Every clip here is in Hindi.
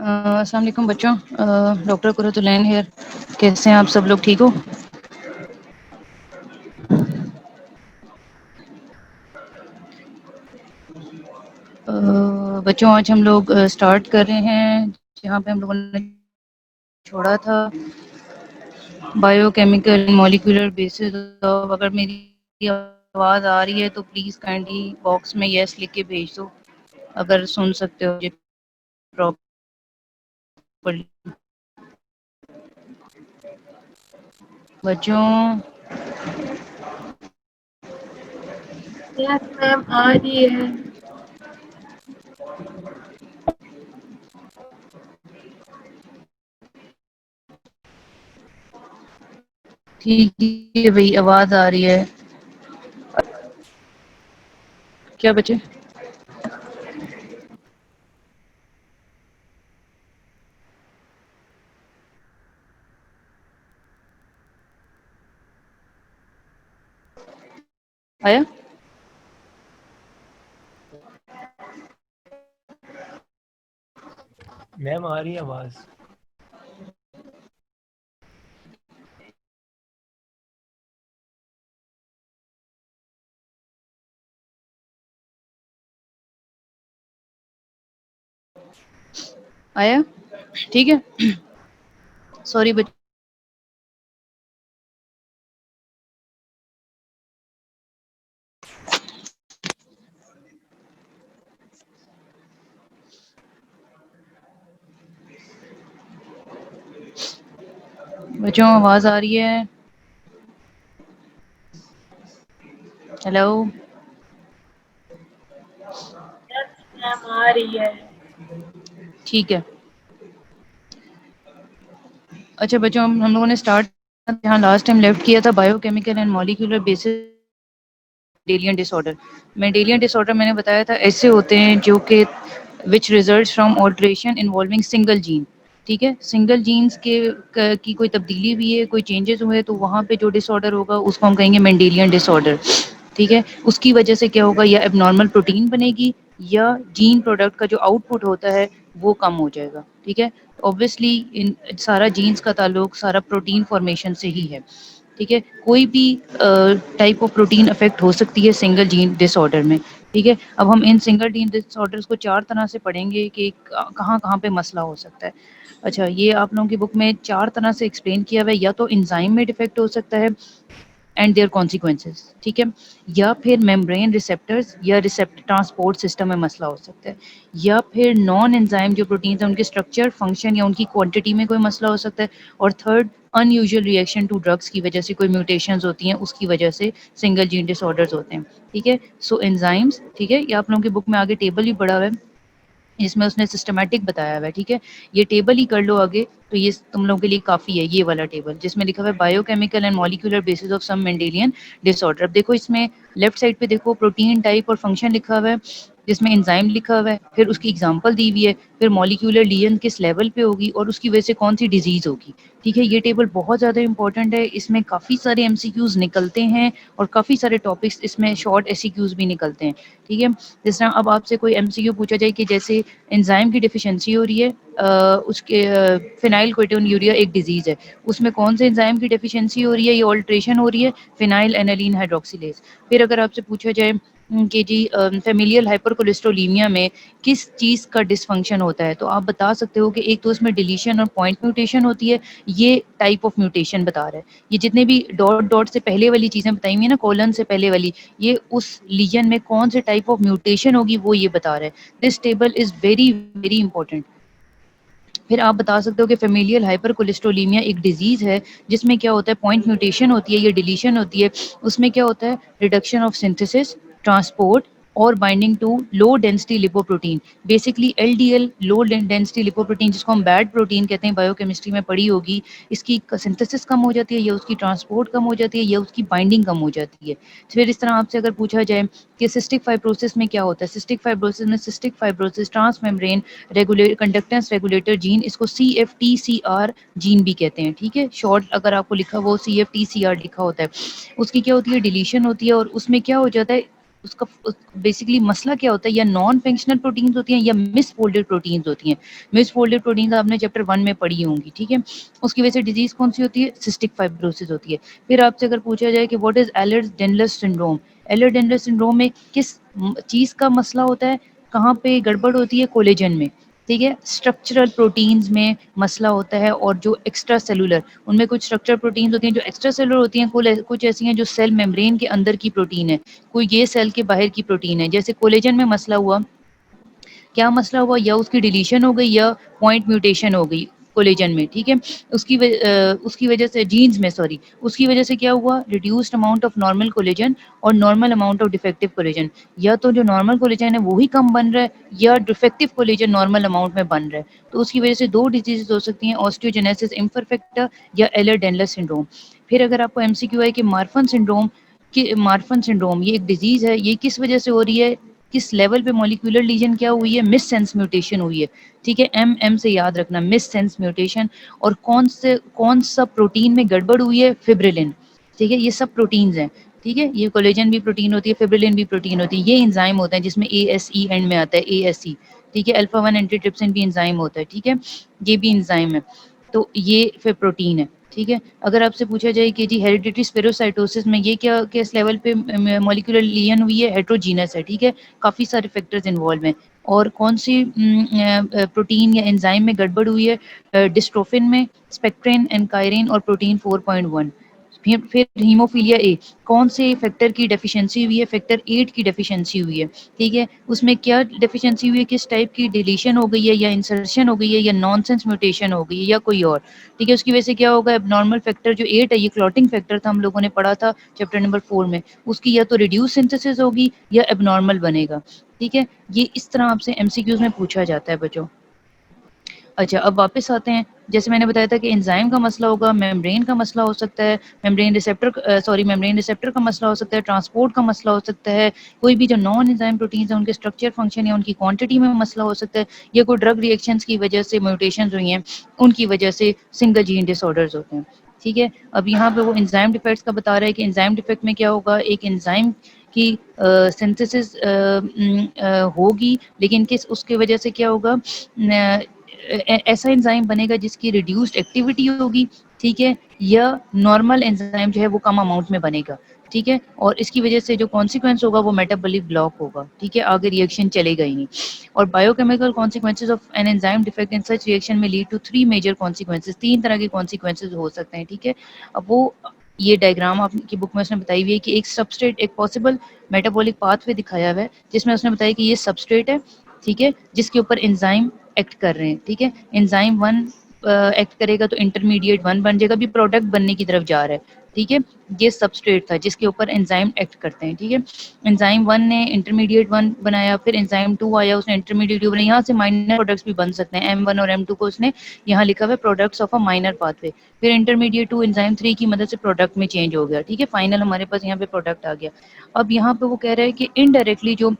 अस्सलाम वालेकुम बच्चों। Doctor Qurratulain here. कैसे हैं आप सब लोग, ठीक हो? बच्चों आज हम लोग स्टार्ट कर रहे हैं जहाँ पे हम लोगों ने छोड़ा था, बायोकेमिकल मॉलिक्यूलर बेसिस ऑफ। अगर मेरी आवाज़ आ रही है तो प्लीज़ काइंडली बॉक्स में यस लिख के भेज दो अगर सुन सकते हो मुझे प्रॉपर्ली। बच्चों यस मैम, आ रही है। ठीक है भाई, आवाज़ आ रही है क्या बच्चे? आया? मैम आ रही है आवाज। आया? ठीक है। सॉरी बच्चों। बच्चों आवाज़ आ रही है? हेलो? यस मैम, आ रही है। ठीक है। अच्छा बच्चों, हम लोगों ने स्टार्ट जहाँ लास्ट टाइम लेफ्ट किया था, biochemical and molecular basis Mendelian disorder. Mendelian disorder मैंने बताया था ऐसे होते हैं जो कि which results from alteration involving single gene. ठीक है, सिंगल जीन्स की कोई तब्दीली भी है, कोई चेंजेस हुए तो वहाँ पे जो डिसऑर्डर होगा उसको हम कहेंगे मेंडेलियन डिसऑर्डर। ठीक है, उसकी वजह से क्या होगा, या एबनॉर्मल प्रोटीन बनेगी या जीन प्रोडक्ट का जो आउटपुट होता है वो कम हो जाएगा। ठीक है, ऑब्वियसली इन सारा जीन्स का ताल्लुक सारा प्रोटीन फॉर्मेशन से ही है। ठीक है, कोई भी टाइप ऑफ प्रोटीन अफेक्ट हो सकती है सिंगल जीन डिसऑर्डर में। ठीक है, अब हम इन सिंगल जीन डिसऑर्डर्स को 4 तरह से पढ़ेंगे कि कहाँ-कहाँ पे मसला हो सकता है। अच्छा, ये आप लोगों की बुक में 4 तरह से एक्सप्लेन किया हुआ है, या तो एंजाइम में डिफेक्ट हो सकता है एंड देयर कॉन्सिक्वेंसेस। ठीक है, या फिर मेम्ब्रेन रिसेप्टर्स या रिसेप्टर ट्रांसपोर्ट सिस्टम में मसला हो सकता है, या फिर नॉन एंजाइम जो प्रोटीन्स हैं उनके स्ट्रक्चर फंक्शन या उनकी क्वांटिटी में कोई मसला हो सकता है, और third unusual reaction to drugs की वजह से कोई म्यूटेशंस होती हैं, उसकी वजह से सिंगल जीन डिसऑर्डर्स होते हैं। ठीक है, सो एंजाइम्स, ठीक है, ये आप लोगों की बुक में आगे टेबल भी पड़ा हुआ है इसमें उसने सिस्टमैटिक बताया हुआ है। ठीक है, ये टेबल ही कर लो आगे तो ये तुम लोगों के लिए काफ़ी है, ये वाला टेबल जिसमें लिखा हुआ है biochemical and molecular basis of some Mendelian disorder. अब देखो इसमें लेफ्ट साइड पे देखो प्रोटीन टाइप और फंक्शन लिखा हुआ है, जिसमें एंजाइम लिखा हुआ है, फिर उसकी एग्जांपल दी हुई है, फिर मॉलिक्यूलर लियन किस लेवल पे होगी और उसकी वजह से कौन सी डिजीज होगी। ठीक है, ये टेबल बहुत ज़्यादा इंपॉर्टेंट है, इसमें काफ़ी सारे एमसीक्यूज निकलते हैं और काफ़ी सारे टॉपिक्स इसमें शॉर्ट एससीक्यूज भी निकलते हैं। ठीक है, जिस तरह अब आपसे कोई एमसीक्यू पूछा जाए कि जैसे एंजाइम की डिफिशिएंसी हो रही है, उसके फिनाइल यूरिया एक डिजीज़ है, उसमें कौन से एंजाइम की डिफिशिएंसी हो रही है, ये ऑल्ट्रेशन हो रही है फिनाइल एनालिन हाइड्रोक्सिलेज। फिर अगर आपसे पूछा जाए कि जी फेमिलियल हाइपरकोलेस्ट्रोलीमिया में किस चीज़ का डिसफंक्शन होता है, तो आप बता सकते हो कि एक तो उसमें डिलीशन और पॉइंट म्यूटेशन होती है, ये टाइप ऑफ म्यूटेशन बता रहा है। ये जितने भी डॉट डॉट से पहले वाली चीज़ें बताई हुई है ना, कोलन से पहले वाली, ये उस लीजन में कौन से टाइप ऑफ म्यूटेशन होगी वो ये बता रहा है। This table is very very important. फिर आप बता सकते हो कि फेमिलियल हाइपरकोलेस्ट्रोलीमिया एक डिजीज़ है जिसमें क्या होता है, पॉइंट म्यूटेशन होती है, ये डिलीशन होती है, उसमें क्या होता है, रिडक्शन ऑफ सिंथेसिस, ट्रांसपोर्ट और binding to low density lipoprotein. Basically LDL low density lipoprotein, जिसको हम बैड प्रोटीन कहते हैं, बायोकेमिस्ट्री में पढ़ी होगी, इसकी सिंथेसिस कम हो जाती है या उसकी ट्रांसपोर्ट कम हो जाती है या उसकी बाइंडिंग कम हो जाती है। फिर इस तरह आपसे अगर पूछा जाए कि सिस्टिक फाइब्रोसिस में क्या होता है, सिस्टिक फाइब्रोसिस में cystic fibrosis transmembrane regulate conductance regulator gene, इसको CFTCR जीन भी कहते हैं। ठीक है, शॉर्ट अगर आपको लिखा वो CFTCR लिखा होता है, उसकी क्या होती है, डिलीशन होती है और उसमें क्या हो जाता है, उसका बेसिकली मसला क्या होता है, या नॉन फंक्शनल प्रोटीन्स होती हैं या मिसफोल्डेड प्रोटीन्स होती हैं। मिसफोल्डेड प्रोटीन्स आपने चैप्टर 1 में पढ़ी होंगी, ठीक है। उसकी वजह से डिजीज कौन सी होती है, सिस्टिक फाइब्रोसिस होती है। फिर आपसे अगर पूछा जाए कि व्हाट इज एलर्स-डानियस सिंड्रोम, एलर्स-डानियस सिंड्रोम में किस चीज का मसला होता है, कहाँ पे गड़बड़ होती है, कोलेजन में, ठीक है। स्ट्रक्चरल प्रोटीन्स में मसला होता है, और जो एक्स्ट्रा सेलुलर, उनमें कुछ स्ट्रक्चरल प्रोटीन्स होती हैं जो एक्स्ट्रा सेलुलर होती हैं, कुछ ऐसी हैं जो सेल मेम्ब्रेन के अंदर की प्रोटीन है, कोई ये सेल के बाहर की प्रोटीन है। जैसे कोलेजन में मसला हुआ, क्या मसला हुआ, या उसकी डिलीशन हो गई या पॉइंट म्यूटेशन हो गई कोलेजन में, ठीक है। उसकी वजह से जीन्स में, सॉरी, उसकी वजह से क्या हुआ, reduced amount of normal collagen और normal amount of defective collagen. या तो जो नॉर्मल कोलेजन है वो ही कम बन रहा है, या डिफेक्टिव कोलेजन नॉर्मल अमाउंट में बन रहा है। तो उसकी वजह से दो डिजीजेस हो सकती हैं, ऑस्टियोजेनेसिस इम्परफेक्टा या एलर-डानियस सिंड्रोम। फिर अगर आपको एमसीक्यू है कि मार्फन सिंड्रोम ये एक डिजीज है, ये किस वजह से हो रही है, किस लेवल पे मॉलिक्यूलर लीजन क्या हुई है, मिस सेंस म्यूटेशन हुई है, ठीक है। एम से याद रखना, मिस सेंस म्यूटेशन। और कौन सा प्रोटीन में गड़बड़ हुई है, फिब्रिलिन, ठीक है। ये सब प्रोटीन्स हैं, ठीक है। ये कोलेजन भी प्रोटीन होती है, फिब्रिलिन भी प्रोटीन होती है। ये एंजाइम होता है जिसमें ASE एंड में आता है, ASE, ठीक है। अल्फा 1 एंटीट्रिप्सिन भी एंजाइम होता है, ठीक है। ये भी एंजाइम है। तो ये फिर प्रोटीन है, ठीक है। अगर आपसे पूछा जाए कि जी हेरिडिटरी स्पेरोसाइटोसिस में ये क्या किस लेवल पे मॉलिक्यूलर लीजन हुई है, हेट्रोजीनस है, ठीक है। काफ़ी सारे फैक्टर्स इन्वॉल्व हैं। और कौन सी प्रोटीन या एंजाइम में गड़बड़ हुई है, डिस्ट्रोफिन में, स्पेक्ट्रिन, एनकायरिन और प्रोटीन 4.1। फिर हीमोफीलिया ए, कौन से फैक्टर की डेफिशिएंसी हुई है, फैक्टर 8 की डेफिशिएंसी हुई है, ठीक है। उसमें क्या डेफिशिएंसी हुई है, किस टाइप की डिलीशन हो गई है, या इंसर्शन हो गई है, या नॉनसेंस म्यूटेशन हो गई है, या कोई और, ठीक है। उसकी वजह से क्या होगा, एबनॉर्मल फैक्टर जो 8 है, ये क्लॉटिंग फैक्टर था, हम लोगों ने पढ़ा था चैप्टर नंबर 4 में, उसकी या तो रिड्यूस सिंथेसिस होगी या एबनॉर्मल बनेगा, ठीक है। ये इस तरह आपसे एमसीक्यूज में पूछा जाता है बच्चों। अच्छा, अब वापस आते हैं। जैसे मैंने बताया था कि एंजाइम का मसला होगा, मेम्ब्रेन का मसला हो सकता है, मेम्ब्रेन रिसेप्टर का मसला हो सकता है, ट्रांसपोर्ट का मसला हो सकता है, कोई भी जो नॉन एंजाइम प्रोटीन्स हैं उनके स्ट्रक्चर, फंक्शन या उनकी क्वांटिटी में मसला हो सकता है, या कोई ड्रग रिएक्शंस की वजह से म्यूटेशंस हुई हैं, उनकी वजह से सिंगल जीन डिसऑर्डर्स होते हैं, ठीक है। अब यहाँ पे वो एंजाइम डिफेक्ट्स का बता रहा है कि एंजाइम डिफेक्ट में क्या होगा, एक एंजाइम की सिंथेसिस होगी, लेकिन किस उसके वजह से क्या होगा, ऐसा एंजाइम बनेगा जिसकी रिड्यूस्ड एक्टिविटी होगी, ठीक है, या नॉर्मल एंजाइम जो है वो कम अमाउंट में बनेगा, ठीक है। और इसकी वजह से जो कॉन्सिक्वेंस होगा वो मेटाबॉलिक ब्लॉक होगा, ठीक है, आगे रिएक्शन चलेगा ही नहीं। और biochemical consequences of an enzyme defect in such reaction में लीड टू 3 मेजर कॉन्सिक्वेंसेज, 3 तरह के कॉन्सिक्वेंसेज हो सकते हैं, ठीक है। अब वो ये डायग्राम आपकी बुक में उसने बताई हुई है कि एक सबस्ट्रेट, एक पॉसिबल मेटाबॉलिक पाथवे दिखाया हुआ है, जिसमें उसने बताया कि ये सबस्ट्रेट है, ठीक है, जिसके ऊपर एंजाइम एक्ट कर रहे हैं, ठीक है। एंजाइम 1 एक्ट करेगा तो इंटरमीडिएट 1 बन जाएगा, भी प्रोडक्ट बनने की तरफ जा रहा है, ठीक है। ये सबस्ट्रेट था जिसके ऊपर एंजाइम एक्ट करते हैं, ठीक है। एंजाइम 1 ने इंटरमीडिएट 1 बनाया, फिर एंजाइम 2 आया, उसने इंटरमीडिएट 2 बनाया, यहाँ से माइनर प्रोडक्ट्स भी बन सकते हैं। M1 और M2 को उसने यहाँ लिखा हुआ है products of a minor pathway. फिर इंटरमीडिएट 2 एंजाइम 3 की मदद से प्रोडक्ट में चेंज हो गया, ठीक है। फाइनल हमारे पास यहाँ पे प्रोडक्ट आ गया। अब यहाँ पे वो कह रहा है कि इनडायरेक्टली जो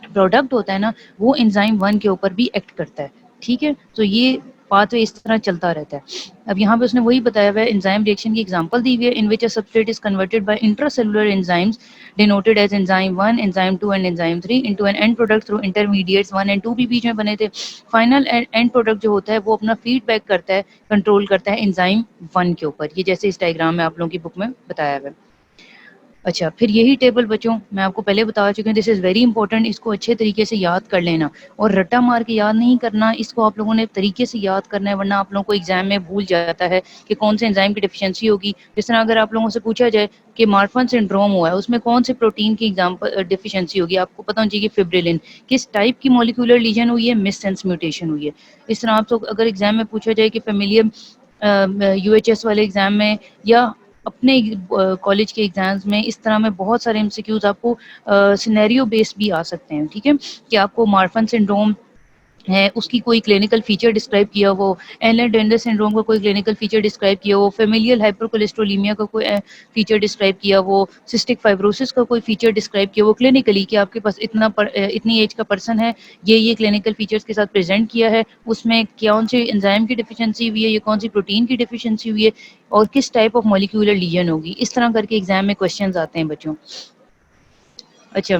प्रोडक्ट होता है ना, वो एंजाइम 1 के ऊपर भी एक्ट करता है, ठीक है। तो ये पाथवे इस तरह चलता रहता है। अब यहाँ पे उसने वही बताया हुआ है, एंजाइम रिएक्शन की एग्जांपल दी हुई है, in which a substrate is converted by intracellular enzymes denoted as enzyme 1, enzyme 2 and enzyme 3 into an end product through intermediates 1 and 2 भी बीच में बने थे। फाइनल एंड प्रोडक्ट जो होता है वो अपना फीडबैक करता है, कंट्रोल करता है एंजाइम 1 के ऊपर, ये जैसे इस डायग्राम में आप लोगों की बुक में बताया हुआ है। अच्छा, फिर यही टेबल बच्चों मैं आपको पहले बता चुकी हूँ, दिस इज़ वेरी इंपॉर्टेंट, इसको अच्छे तरीके से याद कर लेना, और रट्टा मार के याद नहीं करना, इसको आप लोगों ने तरीके से याद करना है, वरना आप लोगों को एग्जाम में भूल जाता है कि कौन से एंजाइम की डिफिशियंसी होगी। जिस तरह अगर आप लोगों से पूछा जाए कि मार्फन सिंड्रोम हुआ है, उसमें कौन से प्रोटीन की एग्जाम्पल डिफिशियंसी होगी, आपको पता होना चाहिए कि फिब्रिलिन, किस टाइप की मॉलिक्यूलर लीजन हुई है, मिस सेंस म्यूटेशन हुई है। इस तरह आपको अगर एग्जाम में पूछा जाए कि फेमिलियम UHS वाले एग्जाम में, या अपने कॉलेज के एग्जाम्स में, इस तरह में बहुत सारे एमसीक्यूज आपको सिनेरियो बेस्ड भी आ सकते हैं, ठीक है। कि आपको मार्फन सिंड्रोम है, उसकी कोई क्लिनिकल फीचर डिस्क्राइब किया हो, एलर-डानियस सिंड्रोम का कोई क्लिनिकल फीचर डिस्क्राइब किया हो, फेमिलियल हाइपरकोलेस्ट्रोलीमिया का कोई फीचर डिस्क्राइब किया हो, सिस्टिक फाइब्रोसिस का कोई फीचर डिस्क्राइब किया हो क्लिनिकली, कि आपके पास इतनी एज का पर्सन है, ये क्लिनिकल फीचर्स के साथ प्रेजेंट किया है, उसमें कौन सी एंजाइम की डिफिशियंसी हुई है, ये कौन सी प्रोटीन की डिफिशियंसी हुई है, और किस टाइप ऑफ मॉलिक्यूलर लीजन होगी। इस तरह करके एग्जाम में क्वेश्चन आते हैं बच्चों। अच्छा,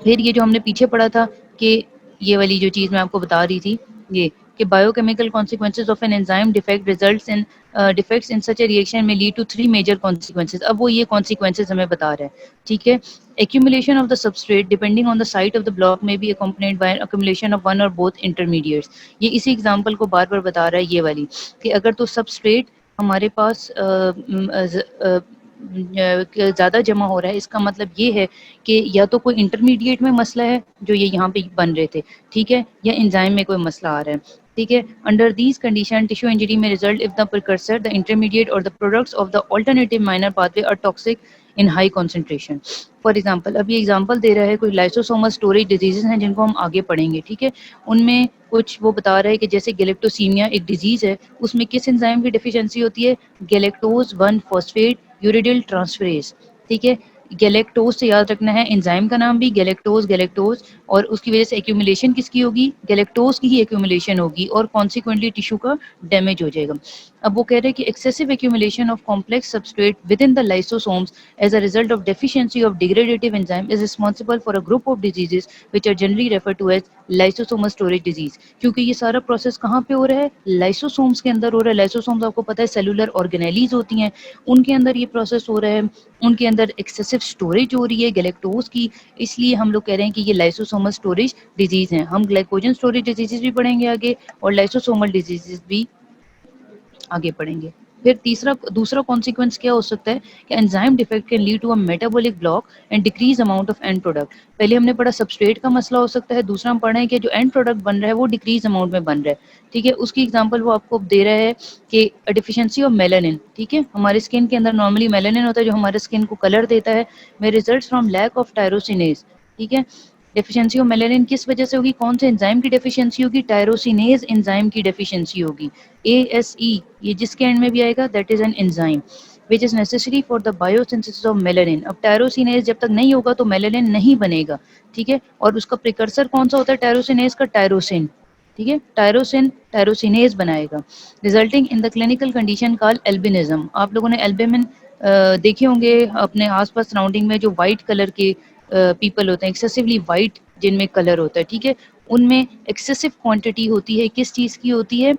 फिर ये जो हमने पीछे पढ़ा था कि ये वाली जो चीज़ मैं आपको बता रही थी, ये कि biochemical consequences of an enzyme defect results in defects in such A reaction में लीड टू 3 मेजर कॉन्सिक्वेंसेज। अब वो ये कॉन्सिक्वेंसेज हमें बता रहा है, ठीक है। Accumulation of the substrate depending on the site of the block may be accompanied by accumulation of one or both intermediates. ये इसी एग्जांपल को बार-बार बता रहा है ये वाली, कि अगर तो सबस्ट्रेट हमारे पास ज़्यादा जमा हो रहा है, इसका मतलब ये है कि या तो कोई इंटरमीडिएट में मसला है जो ये यहाँ पे बन रहे थे, ठीक है, या एंजाइम में कोई मसला आ रहा है, ठीक है। Under these condition tissue injury may result if the precursor the intermediate or the products of the alternative minor pathway are toxic in high concentration. For example, अब ये एग्जाम्पल दे रहा है कोई लाइसोसोमल स्टोरेज डिजीजेज हैं जिनको हम आगे पढ़ेंगे, ठीक है। उनमें कुछ वो बता रहा है कि जैसे गैलेक्टोसीमिया एक डिजीज है, उसमें किस एंजाइम की डिफिशियंसी होती है, गैलेक्टोज 1 फॉस्फेट यूरिडिल ट्रांसफरेज, ठीक है। गैलेक्टोज से याद रखना है, एंजाइम का नाम भी गैलेक्टोज गैलेक्टोज, और उसकी वजह से एक्यूमुलेशन किसकी होगी, गैलेक्टोज की ही एक्यूमुलेशन होगी और कॉन्सिक्वेंटली टिश्यू का डैमेज हो जाएगा। अब वो कह रहे हैं कि excessive accumulation of complex substrate within the lysosomes as a result of deficiency of degradative enzyme is responsible for a group of diseases which are generally refer to as lysosomal storage disease. क्योंकि ये सारा प्रोसेस कहाँ पे हो रहा है, लाइसोसोम्स के अंदर हो रहा है। लाइसोसोम्स आपको पता है सेलुलर ऑर्गेनेलीज होती हैं, उनके अंदर ये प्रोसेस हो रहा है, उनके अंदर एक्सेसिव स्टोरेज हो रही है गैलेक्टोज की, इसलिए हम लोग कह रहे हैं कि ये लाइसोसोमल स्टोरेज डिजीज हैं। हम ग्लाइकोजन स्टोरेज डिजीजेज भी पढ़ेंगे आगे और लाइसोसोमल डिजीजेज भी आगे पढ़ेंगे। फिर दूसरा कॉन्सिक्वेंस क्या हो सकता है कि enzyme defect can lead to a metabolic block and decrease amount of end product. पहले हमने पढ़ा सबस्ट्रेट का मसला हो सकता है, दूसरा हम पढ़ रहे हैं कि जो एंड प्रोडक्ट बन रहा है वो डिक्रीज अमाउंट में बन रहा है, ठीक है। उसकी एग्जांपल वो आपको दे रहा है कि डिफिशियंसी ऑफ मेलानिन, ठीक है। हमारे स्किन के अंदर नॉर्मली मेलानिन होता है जो हमारे स्किन को कलर देता है, में results from lack of tyrosinase, ठीक है। डेफिशिएंसी ऑफ मेलानिन किस वजह से होगी, कौन से एंजाइम की डेफिशिएंसी होगी, टायरोसिनेज एंजाइम की डेफिशिएंसी होगी। ASE ये जिसके एंड में भी आएगा that is an enzyme which is necessary for the biosynthesis of melanin. अब टायरोसिनेज जब तक नहीं होगा तो मेलानिन नहीं बनेगा, ठीक है। और उसका प्रिकर्सर कौन सा होता है टायरोसिनेज का, टायरोसिन, ठीक है। टायरोसिन टायरोसिनेज बनाएगा, resulting in the clinical condition called albinism. आप लोगों ने एल्बुमिन देखे होंगे अपने आसपास सराउंडिंग में, जो वाइट कलर के पीपल होते हैं, एक्सेसिवली वाइट जिनमें कलर होता है, ठीक है। उनमें एक्सेसिव क्वांटिटी होती है, किस चीज़ की होती है,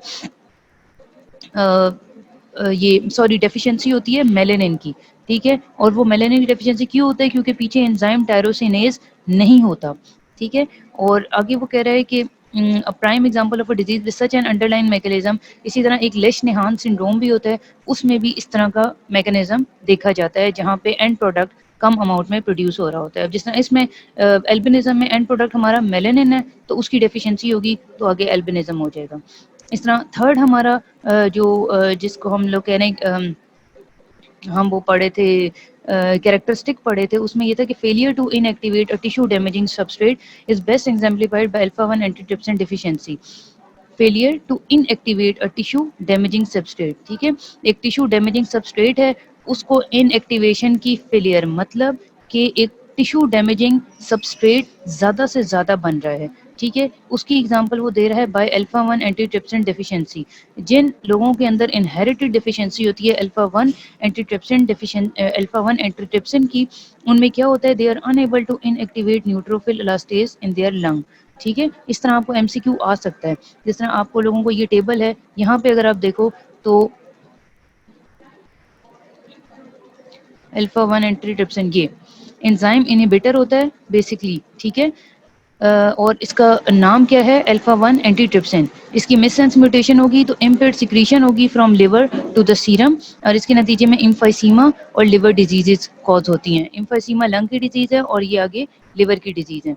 ये सॉरी डेफिशिएंसी होती है मेलानिन की, ठीक है। और वो मेलानिन की डेफिशिएंसी क्यों होता है, क्योंकि पीछे एंजाइम टायरोसिनेज नहीं होता, ठीक है। और आगे वो कह रहा है कि a prime example of a disease with such an underline mechanism. इसी तरह एक लेश-निहान सिंड्रोम भी होता है, उसमें भी इस तरह का मैकेनिज्म देखा जाता है जहाँ पे एंड प्रोडक्ट कम अमाउंट में प्रोड्यूस हो रहा होता है। जिस तरह इसमें एल्बिनिज्म में एंड प्रोडक्ट हमारा मेलानिन है तो उसकी डेफिशिएंसी होगी तो आगे एल्बिनिज्म हो जाएगा। इस तरह थर्ड हमारा जिसको हम लोग कह रहे हैं, हम वो पढ़े थे कैरेक्टरिस्टिक पढ़े थे, उसमें ये था कि failure to inactivate a tissue damaging substrate is best exemplified by alpha 1 antitrypsin deficiency. Failure to inactivate a tissue damaging substrate, ठीक है। एक टिश्यू डैमेजिंग सबस्ट्रेट है, उसको इनएक्टिवेशन की फेलियर, मतलब कि एक टिश्यू डैमेजिंग सबस्ट्रेट ज़्यादा से ज़्यादा बन रहा है, ठीक है। उसकी एग्जांपल वो दे रहा है बाय अल्फा 1 एंटीट्रिप्सिन डेफिशिएंसी। जिन लोगों के अंदर इनहेरिटेड डेफिशिएंसी होती है अल्फा 1 एंटीट्रिप्सिन अल्फा 1 एंटीट्रिप्सिन की, उनमें क्या होता है, they are unable to inactivate neutrophil elastase in their lung, ठीक है। इस तरह आपको एमसीक्यू आ सकता है। जिस तरह आपको लोगों को ये टेबल है, यहाँ पे अगर आप देखो तो अल्फा 1 एंटीट्रिप्सिन ये एंजाइम इनहिबिटर होता है बेसिकली, ठीक है। और इसका नाम क्या है, अल्फा 1 एंटीट्रिप्सिन। इसकी मिससेंस म्यूटेशन होगी तो इम्पेयर्ड सिक्रीशन होगी from liver to the serum, और इसके नतीजे में इम्फाइसीमा और लिवर डिजीजेज कॉज होती हैं। इम्फाइसीमा लंग की डिजीज़ है और ये आगे लिवर की डिजीज़ है,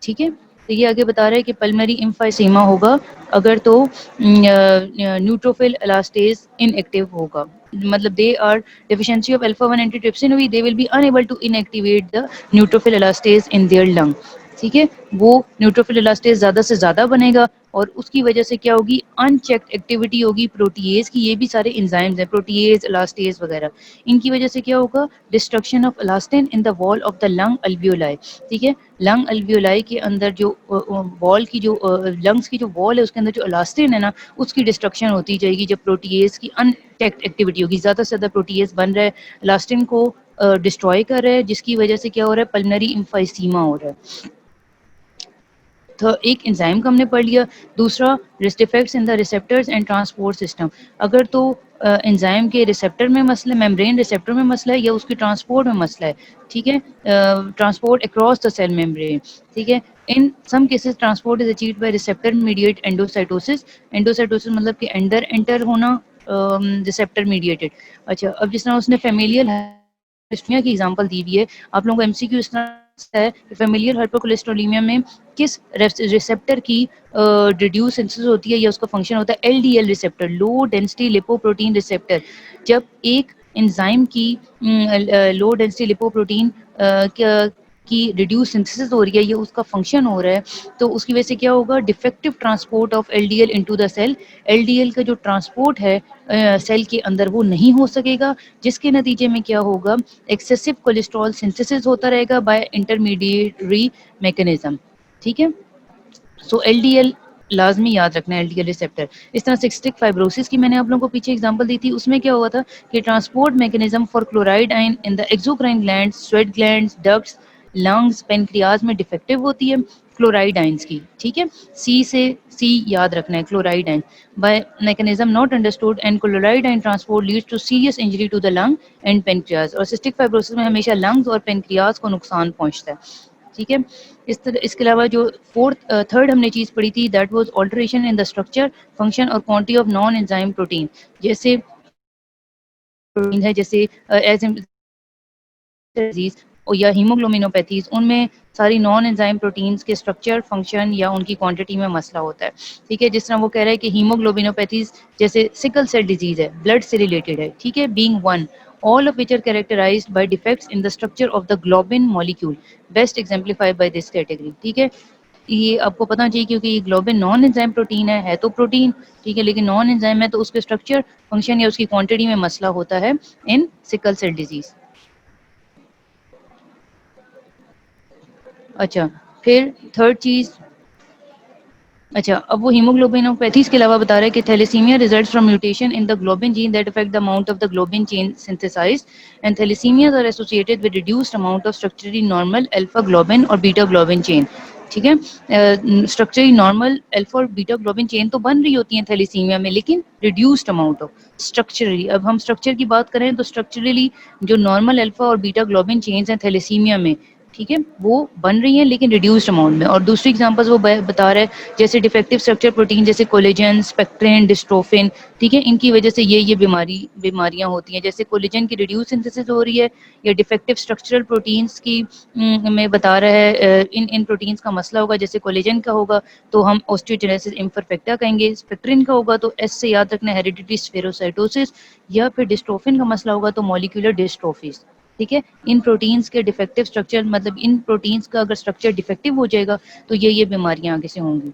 ठीक है। तो ये आगे बता रहा है कि पल्मरी इम्फाइसीमा होगा अगर तो न्यूट्रोफिल इलास्टेज इनएक्टिव होगा, मतलब they are deficiency of alpha 1 antitrypsin हुई, they will be unable to inactivate the neutrophil elastase in their lung, ठीक है। वो न्यूट्रोफिल इलास्टेज ज़्यादा से ज़्यादा बनेगा और उसकी वजह से क्या होगी, अनचेक्ड एक्टिविटी होगी प्रोटीएज की। ये भी सारे एंजाइम्स हैं, प्रोटीएज इलास्टेज वगैरह, इनकी वजह से क्या होगा, destruction of elastin in the wall of the lung alveoli, ठीक है। लंग अल्वियोलाई के अंदर जो वॉल की जो लंग्स की जो वॉल है उसके अंदर जो इलास्टिन है ना, उसकी डिस्ट्रक्शन होती जाएगी जब प्रोटीएज की अनचेक्ड एक्टिविटी होगी। ज़्यादा से ज़्यादा प्रोटीएज बन रहा है, इलास्टिन को डिस्ट्रॉय कर रहा है, जिसकी वजह से क्या हो रहा है, पल्मोनरी एम्फाइसीमा हो रहा है। तो एक एंजाइम का हमने पढ़ लिया। दूसरा, defects in the receptors and transport system. अगर तो एंजाइम के रिसेप्टर में मसला है, मेम्ब्रेन रिसेप्टर में मसला है, या उसके ट्रांसपोर्ट में मसला है, ठीक है, transport across the cell membrane, ठीक है। In some cases transport is achieved by receptor mediate endocytosis. Endocytosis मतलब कि अंदर एंटर होना, रिसेप्टर मीडिएटेड। अच्छा, अब जिस तरह उसने फेमिलियल हाइपोकोलेस्टेरोलिया की एग्जांपल दी हुई है, आप लोगों को एमसीक्यू इस तरह है कि फेमिलियल हाइपोकोलेस्टेरोलिया में किस रिसेप्टर की रिड्यूस सिंथेसिस होती है, या उसका फंक्शन होता है एलडीएल रिसेप्टर, लो डेंसिटी लिपोप्रोटीन रिसेप्टर। जब एक एंजाइम की लो डेंसिटी लिपोप्रोटीन की रिड्यूस सिंथेसिस हो रही है, ये उसका फंक्शन हो रहा है, तो उसकी वजह से क्या होगा, defective transport of LDL into the cell. LDL का जो ट्रांसपोर्ट है सेल के अंदर, वो नहीं हो सकेगा, जिसके नतीजे में क्या होगा, एक्सेसिव कोलेस्ट्रॉल सिंथेसिस होता रहेगा बाय इंटरमीडिएटरी मैकेनिज्म, ठीक है। सो एलडीएल लाजमी याद रखना है, एलडीएल रिसेप्टर। इस तरह सिस्टिक फाइब्रोसिस की मैंने आप लोगों को पीछे एग्जांपल दी थी, उसमें क्या हुआ था कि transport mechanism for chloride ion in the exocrine glands, sweat glands, ducts, lungs, pancreas में डिफेक्टिव होती है क्लोराइड आयंस की, ठीक है। सी से सी याद रखना है, chloride ion by mechanism not understood, and chloride ion transport leads to serious injury to the lung and pancreas. और सिस्टिक फाइब्रोसिस में हमेशा लंग्स और पेनक्रियाज को नुकसान पहुंचता है, ठीक है। इस तरह, इसके अलावा जो थर्ड हमने चीज़ पढ़ी थी, that was alteration in the structure, function और quantity of non enzyme protein. जैसे प्रोटीन है, जैसे एज डिजीज या हीमोग्लोबिनोपैथीज, उनमें सारी नॉन एंजाइम प्रोटीन्स के स्ट्रक्चर, फंक्शन या उनकी क्वांटिटी में मसला होता है, ठीक है। जिस तरह वो कह रहा है कि हीमोग्लोबिनोपैथीज जैसे सिकल सेल डिजीज है, ब्लड से रिलेटेड है, ठीक है, being one, all of which are characterized by defects in the structure of the globin molecule, best exemplified by this category, ठीक है। ये आपको पता चाहिए, क्योंकि ये ग्लोबिन नॉन एंजाइम प्रोटीन है तो प्रोटीन, ठीक है, लेकिन नॉन एंजाइम है तो उसके स्ट्रक्चर, फंक्शन या उसकी क्वांटिटी में मसला होता है इन सिकल सेल डिजीज। अच्छा, फिर थर्ड चीज, अच्छा, अब वो हीमोग्लोबिनोपैथीज के अलावा बता रहा है कि thalassaemia results from mutation in the globin gene that affect the amount of the globin chain synthesised, and thalassaemias are associated with reduced amount of structurally normal alpha globin और बीटा ग्लोबिन चेन, ठीक है। स्ट्रक्चरली नॉर्मल अल्फा और बीटा ग्लोबिन चेन तो बन रही होती है थैलेसीमिया में, लेकिन रिड्यूस्ड अमाउंट ऑफ स्ट्रक्चरली। अब हम स्ट्रक्चर की बात करें तो स्ट्रक्चरली जो नॉर्मल अल्फा और बीटा ग्लोबिन चेन्स हैं थैलेसीमिया में, ठीक है, वो बन रही हैं लेकिन रिड्यूस्ड अमाउंट में। और दूसरी एग्जांपल्स वो बता रहा है, जैसे डिफेक्टिव स्ट्रक्चर प्रोटीन जैसे कोलेजन, स्पेक्ट्रिन, डिस्ट्रोफिन, ठीक है, इनकी वजह से ये बीमारियां होती हैं। जैसे कोलेजन की रिड्यूस सिंथेसिस हो रही है, या डिफेक्टिव स्ट्रक्चरल प्रोटीन्स की में बता रहा है इन इन प्रोटीन्स का मसला होगा। जैसे कोलेजन का होगा तो हम ऑस्टियोजेनेसिस इम्परफेक्टा कहेंगे, स्पेक्ट्रिन का होगा तो एस से याद रखना हेरिडिटरी स्फेरोसाइटोसिस, या फिर डिस्ट्रोफिन का मसला होगा तो मॉलिक्यूलर डिस्ट्रोफीज, ठीक है। इन प्रोटीन्स के डिफेक्टिव स्ट्रक्चर, मतलब इन प्रोटीन्स का अगर स्ट्रक्चर डिफेक्टिव हो जाएगा तो ये बीमारियां आगे से होंगी।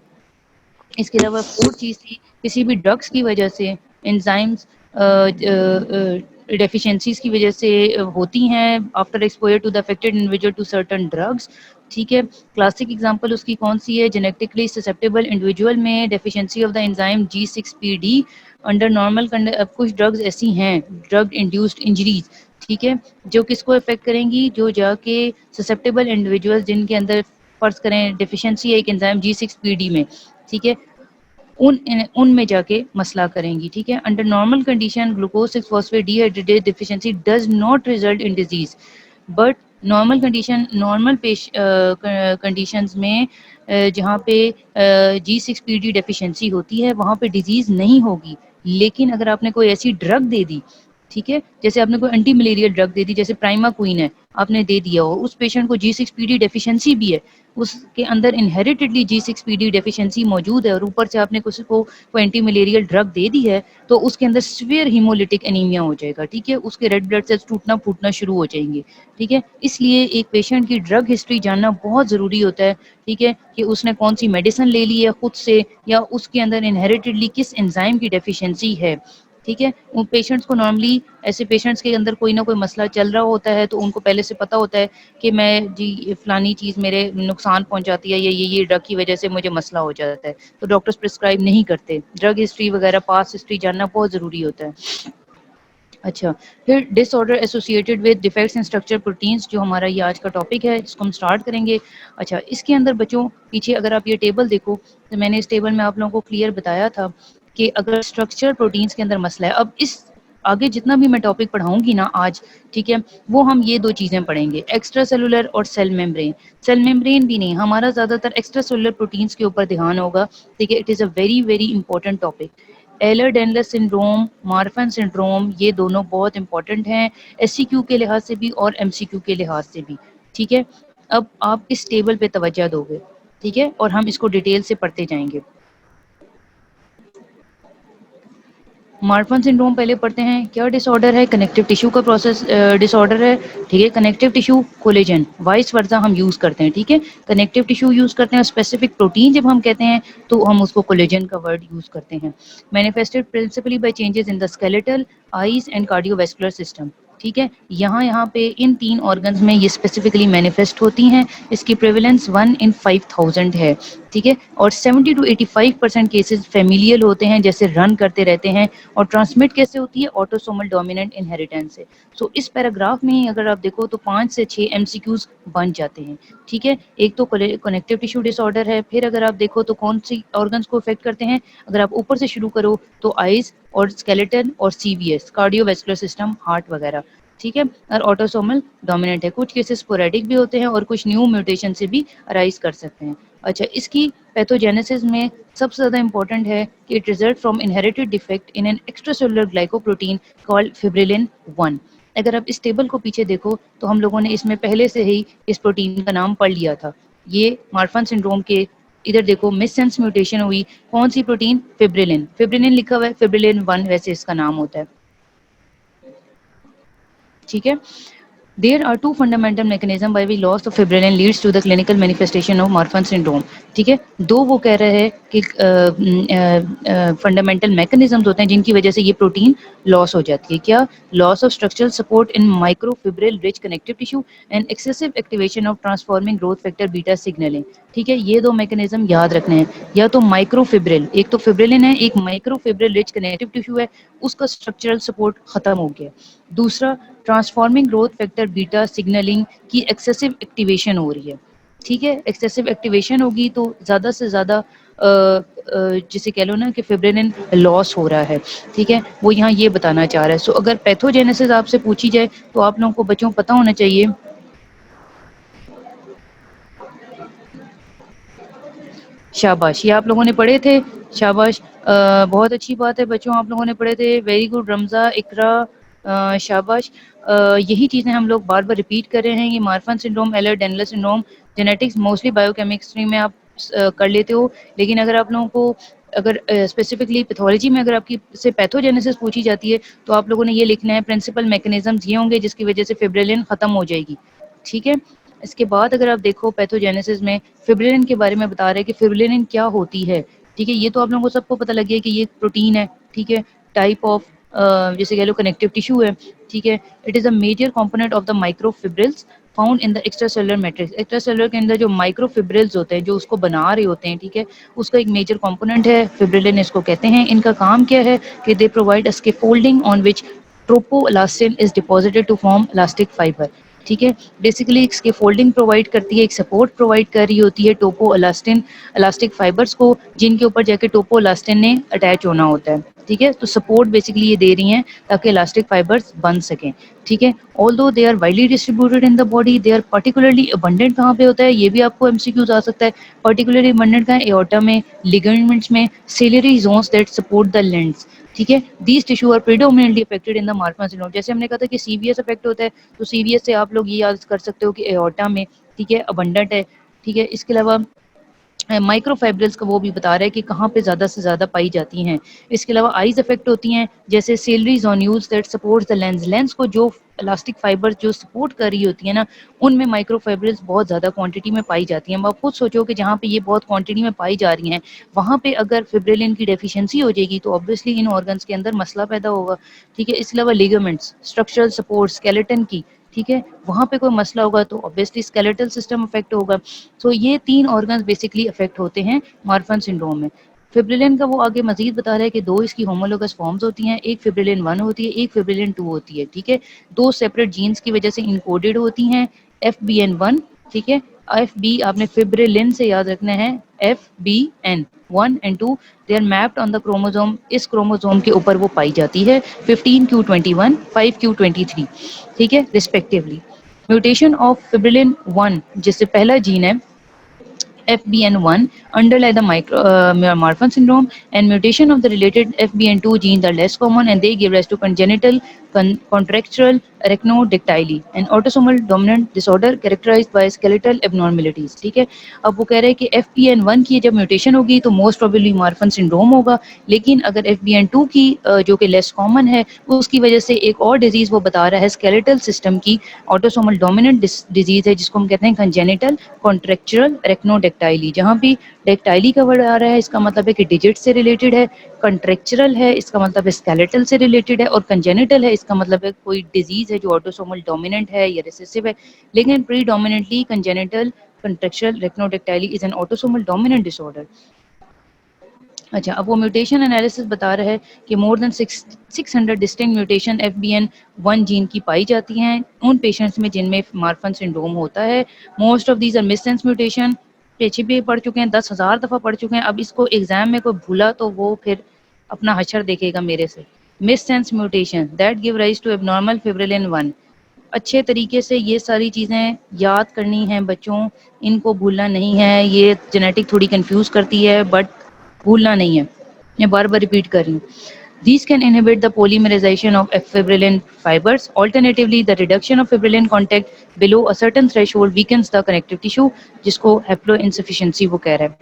इसके अलावा फोर्थ चीज़ थी, किसी भी ड्रग्स की वजह से एंजाइम्स डेफिशिएंसीज की वजह से होती हैं after exposure to the affected individual to certain drugs, ठीक है। क्लासिक एग्जांपल उसकी कौन सी है, जेनेटिकली ससेप्टेबल इंडिविजुअल में deficiency of the enzyme G6PD under normal. कुछ ड्रग्स ऐसी हैं, ड्रग इंड्यूस्ड इंजरीज, ठीक है, जो किसको अफेक्ट करेंगी, जो जाके ससेप्टेबल इंडिविजुअल्स जिनके अंदर फर्ज करें डेफिशिएंसी है एक एंजाइम G6PD में, ठीक है, उनमें जाके मसला करेंगी, ठीक है। Under normal condition glucose 6 phosphate dehydratase deficiency does not result in disease, but normal condition, normal conditions में जहाँ पे G6PD डेफिशिएंसी होती है वहाँ पे डिजीज नहीं होगी। लेकिन अगर आपने कोई ऐसी ड्रग दे दी, ठीक है, जैसे आपने कोई एंटी मलेरियल ड्रग दे दी, जैसे प्राइमाक्विन है, आपने दे दिया हो, उस पेशेंट को G6PD डेफिशिएंसी भी है, उसके अंदर इनहेरिटेडली G6PD डेफिशिएंसी मौजूद है, और ऊपर से आपने किसी को कोई एंटी मलेरियल ड्रग दे दी है, तो उसके अंदर सीवियर हीमोलिटिक एनीमिया हो जाएगा, ठीक है, उसके रेड ब्लड सेल्स टूटना फूटना शुरू हो जाएंगे, ठीक है। इसलिए एक पेशेंट की ड्रग हिस्ट्री जानना बहुत ज़रूरी होता है, ठीक है, कि उसने कौन सी मेडिसिन ले ली है खुद से, या उसके अंदर इनहेरिटेडली किस एंजाइम की डेफिशिएंसी है, ठीक है। उन पेशेंट्स को नॉर्मली, ऐसे पेशेंट्स के अंदर कोई ना कोई मसला चल रहा होता है तो उनको पहले से पता होता है कि मैं जी फलानी चीज़ मेरे नुकसान पहुंचाती है, या ये ड्रग की वजह से मुझे मसला हो जाता है, तो डॉक्टर्स प्रिस्क्राइब नहीं करते। ड्रग हिस्ट्री वगैरह, पास हिस्ट्री जानना बहुत ज़रूरी होता है। अच्छा, फिर disorder associated with defects in structure proteins, जो हमारा ये आज का टॉपिक है, जिसको हम स्टार्ट करेंगे। अच्छा, इसके अंदर बच्चों पीछे अगर आप ये टेबल देखो, तो मैंने इस टेबल में आप लोगों को क्लियर बताया था कि अगर स्ट्रक्चर प्रोटीन्स के अंदर मसला है, अब इस आगे जितना भी मैं टॉपिक पढ़ाऊंगी ना आज, ठीक है, वो हम ये दो चीज़ें पढ़ेंगे, एक्स्ट्रा सेलुलर और सेल मेम्ब्रेन। सेल मेम्ब्रेन भी नहीं, हमारा ज़्यादातर एक्स्ट्रा सेलुलर प्रोटीन्स के ऊपर ध्यान होगा। ठीक है, it is a very very important topic. Ehlers Danlos syndrome, Marfan syndrome, ये दोनों बहुत इंपॉर्टेंट हैं एससीक्यू के लिहाज से भी और एमसीक्यू के लिहाज से भी। ठीक है, अब आप इस टेबल पे तवज्जो दोगे, ठीक है, और हम इसको डिटेल से पढ़ते जाएंगे। मार्फन सिंड्रोम पहले पढ़ते हैं। क्या डिसऑर्डर है? कनेक्टिव टिश्यू का प्रोसेस डिसऑर्डर है। ठीक है, connective tissue collagen, vice versa हम यूज़ करते हैं। ठीक है, कनेक्टिव टिश्यू यूज़ करते हैं, स्पेसिफिक प्रोटीन जब हम कहते हैं तो हम उसको कोलेजन का वर्ड यूज़ करते हैं। Manifested principally by changes in the skeletal, eyes and cardiovascular system. ठीक है, यहाँ पे इन 3 ऑर्गन्स में ये स्पेसिफिकली मैनिफेस्ट होती हैं। इसकी प्रेवलेंस 1 इन 5000 है। ठीक है, और 70 to 85% केसेस फैमिलियल होते हैं, जैसे रन करते रहते हैं। और ट्रांसमिट कैसे होती है? ऑटोसोमल डोमिनेंट इनहेरिटेंस से। सो इस पैराग्राफ में अगर आप देखो तो 5 से 6 एमसीक्यूज बन जाते हैं। ठीक है, एक तो कनेक्टिव टिश्यू डिसऑर्डर है, फिर अगर आप देखो तो कौन सी ऑर्गन्स को इफेक्ट करते हैं, अगर आप ऊपर से शुरू करो तो आइज और स्केलेटन और सीवीएस, कार्डियोवैस्कुलर सिस्टम, हार्ट वगैरह। ठीक है, और ऑटोसोमल डोमिनेंट है। कुछ केसेस स्पोरेडिक भी होते हैं और कुछ न्यू म्यूटेशन से भी अराइज कर सकते हैं। अच्छा, इसकी पैथोजेनेसिस में सबसे ज़्यादा इंपॉर्टेंट है कि it result from inherited defect in an extracellular glycoprotein called fibrillin 1। अगर आप इस टेबल को पीछे देखो तो हम लोगों ने इसमें पहले से ही इस प्रोटीन का नाम पढ़ लिया था। ये मार्फन सिंड्रोम के, इधर देखो मिससेंस म्यूटेशन हुई, कौन सी प्रोटीन? फिब्रिलिन, फिब्रिलिन लिखा हुआ है, फिब्रिलिन 1 वैसे इसका नाम होता है। ठीक है, there are two fundamental mechanisms by which loss of fibrillin leads to the clinical manifestation of Marfan syndrome। ठीक है, दो वो कह रहे हैं कि फंडामेंटल मैकेनिज्म्स होते हैं जिनकी वजह से ये प्रोटीन लॉस हो जाती है। क्या? Loss of structural support in microfibril rich connective tissue and excessive activation of transforming growth factor beta signalling. ठीक है, ये दो मैकेनिज्म याद रखने हैं। या तो माइक्रोफिब्रिल, एक तो फिब्रिलिन है, एक माइक्रोफिब्रिल रिच कनेक्टिव टिश्यू है, उसका स्ट्रक्चरल सपोर्ट खत्म हो गया। दूसरा, transforming growth factor beta signalling की एक्सेसिव एक्टिवेशन हो रही है। ठीक है, एक्सेसिव एक्टिवेशन होगी तो ज़्यादा से ज़्यादा जिसे कह लो ना कि फिब्रिलिन लॉस हो रहा है। ठीक है, वो यहाँ ये बताना चाह रहा है। सो अगर पैथोजेनेसिस आपसे पूछी जाए तो आप लोगों को बच्चों पता होना चाहिए। शाबाश, ये आप लोगों ने पढ़े थे। शाबाश, बहुत अच्छी बात है बच्चों, आप लोगों ने पढ़े थे। वेरी गुड रमज़ा, इकरा, शाबाश। यही चीज़ें हम लोग बार बार रिपीट कर रहे हैं। ये Marfan syndrome, Ehlers Danlos syndrome, genetics mostly biochemistry में आप कर लेते हो, लेकिन अगर आप लोगों को अगर स्पेसिफिकली पैथोलॉजी में अगर आपकी से पैथोजेनेसिस पूछी जाती है तो आप लोगों ने ये लिखना है, प्रिंसिपल मैकेनिज्म्स ये होंगे जिसकी वजह से फिब्रिलिन खत्म हो जाएगी। ठीक है, इसके बाद अगर आप देखो पैथोजेनेसिस में फिब्रिलिन के बारे में बता रहे हैं कि फिब्रिलिन क्या होती है। ठीक है, ये तो आप लोगों को सबको पता लग गया कि ये एक प्रोटीन है। ठीक है, टाइप ऑफ जैसे कह लो कनेक्टिव टिश्यू है। ठीक है, it is a major component of the microfibrils found in the extracellular matrix. Extracellular के अंदर जो माइक्रोफिब्रिल्स होते हैं, जो उसको बना रहे होते हैं, ठीक है, उसका एक मेजर कंपोनेंट है, फिब्रिलिन इसको कहते हैं। इनका काम क्या है कि they provide a scaffolding on which tropoelastin is deposited to form elastic fibre. ठीक है, बेसिकली इसके फोल्डिंग प्रोवाइड करती है, एक सपोर्ट प्रोवाइड कर रही होती है टोपो इलास्टिन, इलास्टिक फाइबर्स को, जिनके ऊपर जाके टोपो इलास्टिन ने अटैच होना होता है। ठीक है, तो सपोर्ट बेसिकली ये दे रही हैं ताकि इलास्टिक फाइबर्स बन सकें। ठीक है, although they are widely distributed in the body, they are particularly abundant कहाँ पे होता है, ये भी आपको एमसीक्यूज आ सकता है। पर्टिकुलरली अबंडेंट कहाँ है? एओर्टा में, लिगामेंट्स में, ciliary zones that support the lens. ठीक है, these tissue are predominantly affected in the Marfan syndrome. जैसे हमने कहा था कि सीवीएस अफेक्ट होता है, तो सीवीएस से आप लोग ये याद कर सकते हो कि एओर्टा में, ठीक है, अबंडेंट है। ठीक है, इसके अलावा माइक्रोफाइब्रिल्स का वो भी बता रहा है कि कहाँ पे ज़्यादा से ज़्यादा पाई जाती हैं। इसके अलावा आइज अफेक्ट होती हैं, जैसे ciliary zonules that supports the lens. Lens को जो इलास्टिक फाइबर जो सपोर्ट कर रही होती है ना, उनमें माइक्रोफाइब्रिल्स बहुत ज़्यादा क्वांटिटी में पाई जाती हैं। आप खुद सोचो कि जहाँ पे ये बहुत क्वांटिटी में पाई जा रही हैं, वहाँ पे अगर फिब्रिलिन की डेफिशिएंसी हो जाएगी तो ऑब्वियसली इन ऑर्गन्स के अंदर मसला पैदा होगा। ठीक है, इसके अलावा लिगामेंट्स, स्ट्रक्चरल सपोर्ट, स्केलेटन की, ठीक है, वहाँ पे कोई मसला होगा तो ऑब्वियसली स्केलेटल सिस्टम अफेक्ट होगा। सो ये 3 ऑर्गन्स बेसिकली अफेक्ट होते हैं मार्फन सिंड्रोम में। फिब्रिलिन का वो आगे मजीद बता रहा है कि 2 इसकी होमोलोगस फॉर्म्स होती हैं, एक फिब्रिलिन 1 होती है, एक फिब्रिलिन 2 होती है, ठीक है। 2 सेपरेट जीन्स की वजह से इनकोडेड होती हैं, FBN1, ठीक है। FB आपने फिब्रिलिन से याद रखना है, FBN 1 and 2 they are mapped on the chromosome, इस क्रोमोसोम के ऊपर वो पाई जाती है 15q21, 5q23, ठीक है, रिस्पेक्टिवली। म्यूटेशन ऑफ फिब्रिलिन 1 जिससे पहला जीन है FBN1 underlie the Marfan syndrome, and mutation of the related FBN2 genes are less common, and they give rise to congenital contractural arachnodactyly, an autosomal dominant disorder characterized by skeletal abnormalities. ठीक है, अब वो कह रहे हैं कि FBN1 की जब म्यूटेशन होगी तो मोस्ट प्रोबेबली मार्फन सिंड्रोम होगा, लेकिन अगर FBN2 की जो कि लेस कॉमन है उसकी वजह से एक और डिजीज वो बता रहा है स्केलेटल सिस्टम की ऑटोसोमल डोमिनेंट डिजीज है जिसको हम कहते हैं कंजेनिटल कॉन्ट्रेक्चुरल रेक्नोडेक्टाइली। जहाँ भी डेक्टाइली का वर्ड आ रहा है इसका मतलब है कि डिजिट से रिलेटेड है, कॉन्ट्रेक्चुरल है इसका मतलब है स्केलेटल से रिलेटेड है, और कंजेनिटल है इसका मतलब है कोई डिजीज है जो ऑटोसोमल डोमिनेंट है या रिसेसिव है। लेकिन predominantly congenital contractural arachnodactyly is an autosomal dominant disorder. अच्छा, अब वो म्यूटेशन एनालिसिस बता रहा है कि more than 600 distinct mutation FBN1 gene की पाई जाती हैं उन पेशेंट्स में जिनमें मार्फन सिंड्रोम होता है। Most of these are missense mutation, पीछे भी पढ़ चुके हैं, 10,000 दफ़ा पढ़ चुके हैं। अब इसको एग्जाम में कोई भूला तो वो फिर अपना हशर देखेगा मेरे से। Missense mutation that give rise to abnormal fibrillin 1। अच्छे तरीके से ये सारी चीज़ें याद करनी हैं बच्चों, इनको भूलना नहीं है। ये जेनेटिक थोड़ी कंफ्यूज करती है बट भूलना नहीं है, मैं बार बार रिपीट कर रही हूँ। These can inhibit the polymerization of fibrillin fibers. Alternatively, the reduction of fibrillin contact below a certain threshold weakens the connective tissue, जिसको haploinsufficiency वो कह रहा है।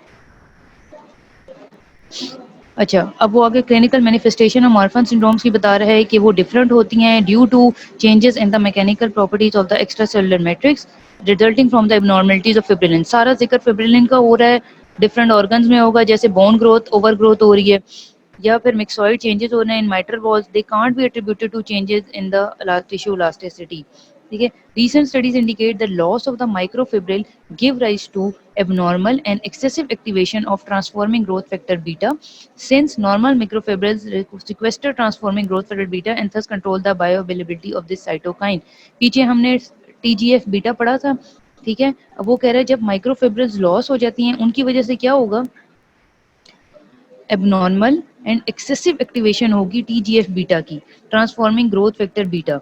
अच्छा, अब वो आगे clinical manifestation of Marfan syndromes की बता रहा है कि वो डिफरेंट होती हैं due to changes in the mechanical properties of the extra cellular matrix resulting from the abnormalities of fibrillin. सारा जिक्र फिब्रिलिन का हो रहा है, डिफरेंट ऑर्गन्स में होगा, जैसे बोन ग्रोथ, ओवर ग्रोथ हो रही है, या फिर मिक्सॉइड चेंजेस हो रहे हैं in mitral valves, they can't be attributed to changes in the tissue elasticity. ठीक है, recent studies indicate the loss of the microfibril give rise to abnormal and excessive activation of transforming growth factor beta, since normal microfibrils sequester transforming growth factor beta and thus control the bioavailability of this cytokine। पीछे हमने TGF बीटा पढ़ा था, ठीक है। अब वो कह रहे हैं जब माइक्रोफिब्रिल्स लॉस हो जाती हैं उनकी वजह से क्या होगा, एबनॉर्मल एंड एक्सेसिव एक्टिवेशन होगी TGF बीटा की, transforming growth factor beta.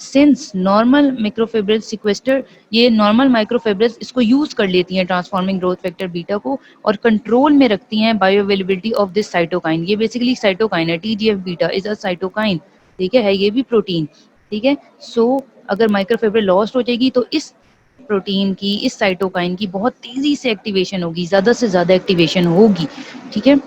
Since normal microfibril sequester, ये नॉर्मल माइक्रोफिब्रिल्स इसको यूज कर लेती हैं ट्रांसफॉर्मिंग ग्रोथ फैक्टर बीटा को, और कंट्रोल में रखती हैं बायोअवेलेबिलिटी ऑफ दिस साइटोकाइन। ये बेसिकली साइटोकाइन है, TGF beta is a cytokine, ठीक है ये भी प्रोटीन, ठीक है। सो अगर माइक्रोफिब्रिल लॉस्ट हो जाएगी तो इस प्रोटीन की, इस साइटोकाइन की बहुत तेजी से एक्टिवेशन होगी, ज्यादा से ज्यादा एक्टिवेशन होगी, ठीक है।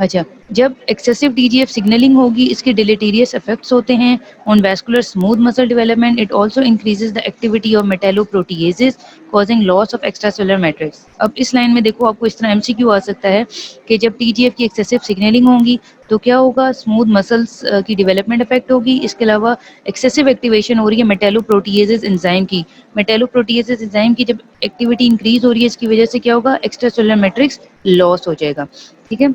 अच्छा, जब एक्सेसिव TGF सिग्नलिंग होगी इसके डिलेटेरियस इफेक्ट्स होते हैं on vascular smooth muscle development. It also increases the activity of metalloproteases causing loss of extracellular matrix. अब इस लाइन में देखो आपको इस तरह MCQ आ सकता है कि जब TGF की एक्सेसिव सिग्नलिंग होगी तो क्या होगा, स्मूथ मसल्स की डेवलपमेंट इफेक्ट होगी। इसके अलावा एक्सेसिव एक्टिवेशन हो रही है मेटालोप्रोटीएजेस एंजाइम की, मेटालोप्रोटीएजेस एंजाइम की जब एक्टिविटी इंक्रीज हो रही है इसकी वजह से क्या होगा, एक्स्ट्रासेलुलर मैट्रिक्स लॉस हो जाएगा, ठीक है।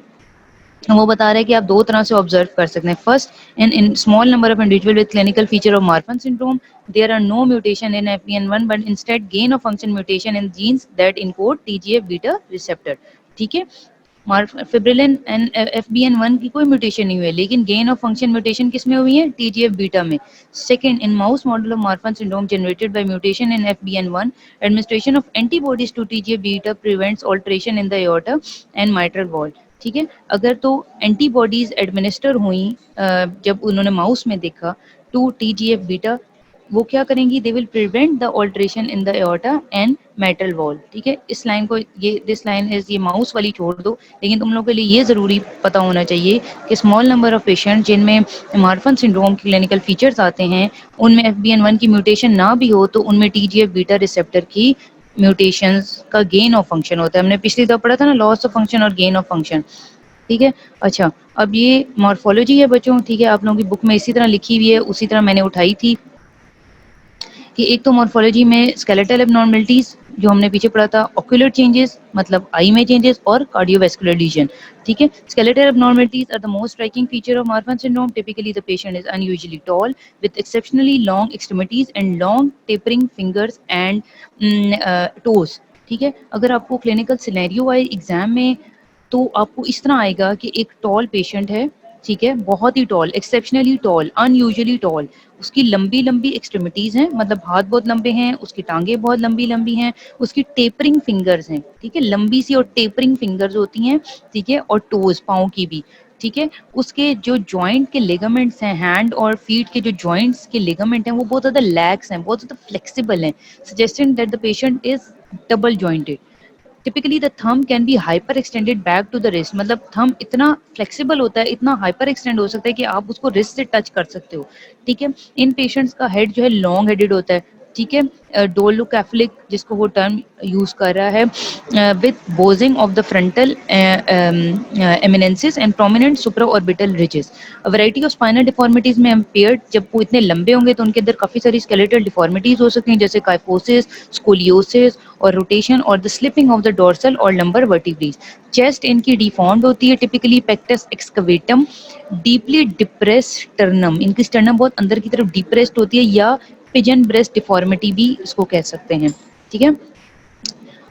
वो बता रहे हैं कि आप दो तरह से ऑब्जर्व कर सकते हैं। First, in small number of individual with clinical feature of Marfan syndrome there are no mutation in FBN1 but instead gain of function mutation in genes that encode TGF beta receptor, ठीक है। फिब्रिलिन एंड FBN1 की कोई म्यूटेशन नहीं हुई है, लेकिन गेन ऑफ फंक्शन म्यूटेशन किस में हुई है, TGF बीटा में। Second, in mouse model of Marfan syndrome generated by mutation in FBN1 administration of antibodies to TGF beta prevents alteration in the aorta and mitral valve, ठीक है। अगर तो एंटीबॉडीज एडमिनिस्टर हुई जब उन्होंने माउस में देखा टू TGF बीटा, वो क्या करेंगी, they will prevent the alteration in the aorta and metal wall, ठीक है। इस लाइन को, ये दिस लाइन इज, ये माउस वाली छोड़ दो, लेकिन तुम लोगों के लिए ये ज़रूरी पता होना चाहिए कि स्मॉल नंबर ऑफ पेशेंट जिनमें मार्फन सिंड्रोम के क्लिनिकल फीचर्स आते हैं उनमें FBN1 की म्यूटेशन ना भी हो तो उनमें TGF बीटा रिसेप्टर की म्यूटेशंस का गेन ऑफ फंक्शन होता है। हमने पिछली दफा पढ़ा था ना, लॉस ऑफ फंक्शन और गेन ऑफ फंक्शन, ठीक है। अच्छा, अब ये मॉर्फोलॉजी है बच्चों, ठीक है, आप लोगों की बुक में इसी तरह लिखी हुई है, उसी तरह मैंने उठाई थी कि एक तो मॉर्फोलॉजी में स्केलेटल एबनॉर्मलिटीज जो हमने पीछे पढ़ा था, ऑक्यूलर चेंजेस मतलब आई में चेंजेस और कार्डियोवैस्कुलर लीजन, ठीक है। Skeletal abnormalities are the most striking feature of Marfan syndrome. Typically, the patient is unusually tall with exceptionally long extremities and long tapering fingers and toes, ठीक है। अगर आपको क्लिनिकल सिनेरियो वाइज एग्जाम में तो आपको इस तरह आएगा कि एक टॉल पेशेंट है, ठीक है, बहुत ही tall, exceptionally tall, unusually tall, उसकी लंबी लंबी एक्सट्रीमिटीज़ हैं, मतलब हाथ बहुत लंबे हैं, उसकी टांगें बहुत लंबी लंबी हैं, उसकी टेपरिंग फिंगर्स हैं, ठीक है, लंबी सी और टेपरिंग फिंगर्स होती हैं, ठीक है, और टोज पाँव की भी, ठीक है। उसके जो जॉइंट के लिगामेंट्स हैं, हैंड और फीट के जो जॉइंट्स के लिगामेंट हैं वो बहुत ज़्यादा लैक्स हैं, बहुत ज़्यादा फ्लेक्सिबल हैं, suggesting that the patient is double jointed. Typically the thumb can be hyperextended back to the wrist, मतलब थंब इतना फ्लेक्सिबल होता है, इतना हाइपर एक्सटेंड हो सकता है कि आप उसको रिस्ट से टच कर सकते हो, ठीक है। इन पेशेंट्स का हेड जो है लॉन्ग हेडेड होता है, ठीक है, डोलोकैफलिक जिसको वो टर्म यूज कर रहा है, with bossing of the frontal eminences and prominent supra orbital ridges. Variety of spinal deformities may impaired, जब वो इतने लंबे होंगे तो उनके अंदर काफी सारी स्केलेटल डिफॉर्मिटीज हो सकती हैं, जैसे काइफोसिस, स्कोलियोसिस और रोटेशन और the slipping of the dorsal और लंबर वर्टिब्रेज। चेस्ट इनकी डिफॉर्म्ड होती है, typically pectus excavatum deeply depress sternum, इनकी स्टर्नम बहुत अंदर की तरफ डिप्रेस्ड होती है, या पिजन ब्रेस्ट डिफॉर्मिटी भी इसको कह सकते हैं, ठीक है।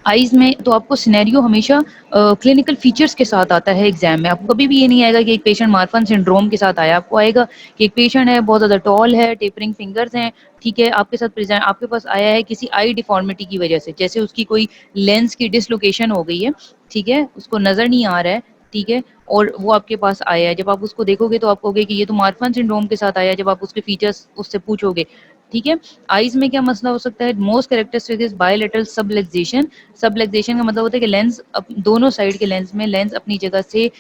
आइज में तो आपको सिनेरियो हमेशा क्लिनिकल फीचर्स के साथ आता है एग्जाम में, आपको कभी भी ये नहीं आएगा कि एक पेशेंट मार्फन सिंड्रोम के साथ आया, आपको आएगा कि एक पेशेंट है बहुत ज़्यादा टॉल है, टेपरिंग फिंगर्स हैं, ठीक है, आपके साथ प्रेजेंट, आपके पास आया है किसी आई डिफॉर्मिटी की वजह से, जैसे उसकी कोई लेंस की डिसलोकेशन हो गई है, ठीक है, उसको नज़र नहीं आ रहा है, ठीक है, और वो आपके पास आया है, जब आप उसको देखोगे तो आप कहोगे कि ये तो मार्फन सिंड्रोम के साथ आया है, जब आप उसके फीचर्स उससे पूछोगे, ठीक है। आइज में क्या मसला हो सकता है, मोस्ट कैरेक्टरिस्टिक इज बायलेटरल सबलेक्सेशन। सबलेक्सेशन का मतलब होता है कि लेंस दोनों साइड के लेंस में लेंस अपनी जगह से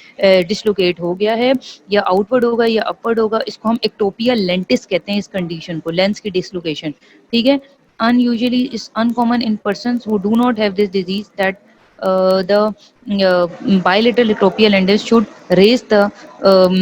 डिसलोकेट हो गया है, या आउटवर्ड होगा या अपवर्ड होगा, इसको हम एक्टोपिया लेंटिस कहते हैं, इस कंडीशन को, लेंस की डिसलोकेशन, ठीक है। unusually is uncommon in persons who do not have this disease, that the bilateral ectopia lentis should raise the um,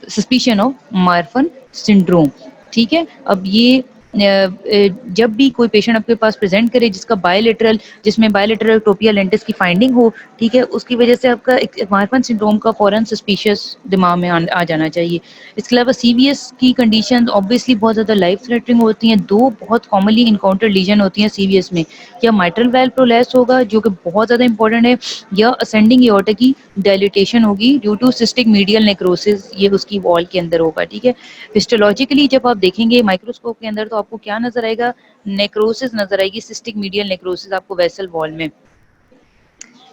suspicion of Marfan syndrome, ठीक है। अब ये जब भी कोई पेशेंट आपके पास प्रेजेंट करे जिसका बायलेटरल, जिसमें बायलेटरल टोपिया लेंटिस की फाइंडिंग हो, ठीक है, उसकी वजह से आपका मार्फन सिंड्रोम का फॉरन सस्पिशियस दिमाग में आ जाना चाहिए। इसके अलावा सीवीएस की कंडीशन ऑब्वियसली बहुत ज़्यादा लाइफ थ्रेटनिंग होती हैं, दो बहुत कॉमनली इनकाउंटर लीजन होती हैं सीवीएस में, या माइट्रल वेल प्रोलेप्स होगा जो कि बहुत ज़्यादा इंपॉर्टेंट है, या असेंडिंग एओर्टा की डायलिटेशन होगी due to cystic medial necrosis, ये उसकी वॉल के अंदर होगा, ठीक है। हिस्टोलॉजिकली जब आप देखेंगे माइक्रोस्कोप के अंदर तो आपको क्या नजर आएगा, नेक्रोसिस नजर आएगी, सिस्टिक मीडियल नेक्रोसिस आपको वेसल वॉल में।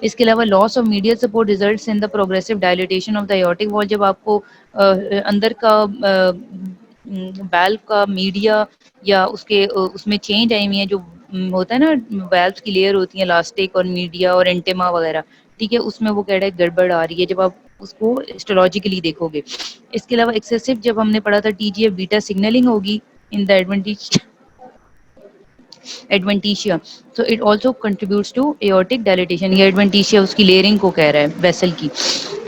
इसके अलावा loss of medial support results in the progressive dilatation of the aortic wall, जब आपको अंदर का वाल्व का मीडिया या उसके उसमें चेंज आई हुई है, जो होता है ना वाल्व की लेयर होती है, इलास्टिक और मीडिया और एंटेमा वगैरह, ठीक है, उसमें वो कह रहा है गड़बड़ आ रही है, जब आप उसको हिस्टोलॉजिकली देखोगे। इसके अलावा एक्सेसिव, जब हमने पढ़ा था टीजीएफ बीटा सिग्नलिंग होगी in the adventitia, so it also contributes to aortic dilatation, ये एडवेंटिशिया उसकी लेयरिंग को कह रहा है वेसल की।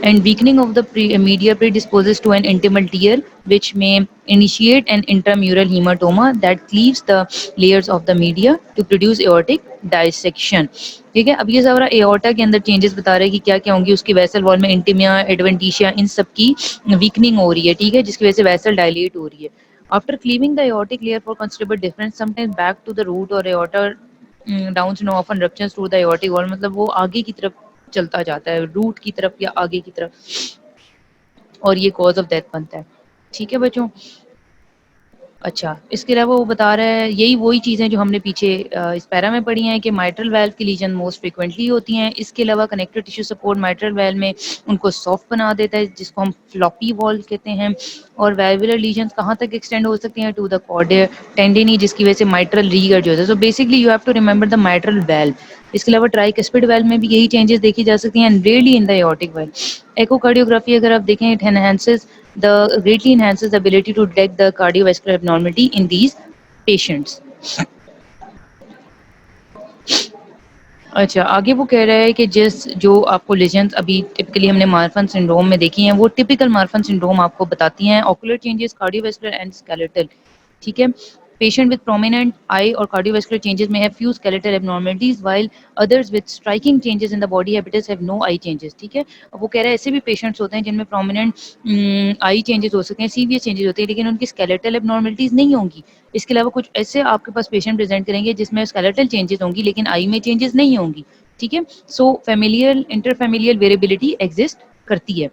and weakening of the media predisposes to an intimal tear which may initiate an intramural hematoma that cleaves the layers of the media to produce aortic dissection, ठीक है। अब ये सारा एओर्टा के अंदर चेंजेस बता रहे हैं कि क्या क्या होंगी, उसकी वेसल वॉल में इंटिमिया, एडवेंटिशिया, इन सब की वीकनिंग हो रही है, ठीक है, जिसकी वजह से वेसल डायलेट हो रही है। After cleaving the aortic layer for considerable difference, sometimes back to the root or aorta, down syndrome often ruptures through the aortic wall, मतलब वो आगे की तरफ चलता जाता है, रूट की तरफ या आगे की तरफ, और ये कॉज ऑफ डेथ बनता है, ठीक है बच्चों। अच्छा, इसके अलावा वो बता रहा है, यही वही चीज़ें जो हमने पीछे इस पैरा में पढ़ी हैं कि माइट्रल वेल्व की लीजन मोस्ट फ्रीक्वेंटली होती हैं। इसके अलावा connective tissue support mitral valve में उनको सॉफ्ट बना देता है, जिसको हम फ्लॉपी वॉल्व कहते हैं। और वेल्वुलर लीजन कहाँ तक एक्सटेंड हो सकती हैं, टू द कॉर्डियर टेंडिनी, जिसकी वजह से माइट्रल रीगर्ड होता है। So basically you have to remember the mitral valve. इसके अलावा ट्राइकस्पिड वेल्व में भी यही चेंजेस देखी जा सकती हैं, and rarely in the aortic valve. Echocardiography अगर आप देखें, it enhances greatly enhances the ability to detect the cardiovascular abnormality in these patients. अच्छा, आगे वो कह रहा है कि जो आपको लेजेंड्स अभी टिपिकली हमने मार्फन सिंड्रोम में देखी हैं, वो टिपिकल मार्फन सिंड्रोम आपको बताती हैं। Ocular changes, cardiovascular and skeletal, ठीक है। Patient with prominent eye or cardiovascular changes may have few skeletal abnormalities, while others with striking changes in the body habitus have no eye changes. ठीक है, अब वो कह रहा है ऐसे भी पेशेंट्स होते हैं जिनमें प्रोमिनेंट आई चेंजेस हो सकते हैं, सीवियर चेंजेस होते हैं, लेकिन उनकी स्केलेटल एबनॉर्मलिटीज नहीं होंगी। इसके अलावा कुछ ऐसे आपके पास पेशेंट प्रेजेंट करेंगे जिसमें स्केलेटल चेंजेस होंगी लेकिन आई में चेंजेस नहीं होंगी। ठीक है, सो फैमिलियल इंटरफैमिलियल वेरिएबिलिटी एग्जिस्ट करती है।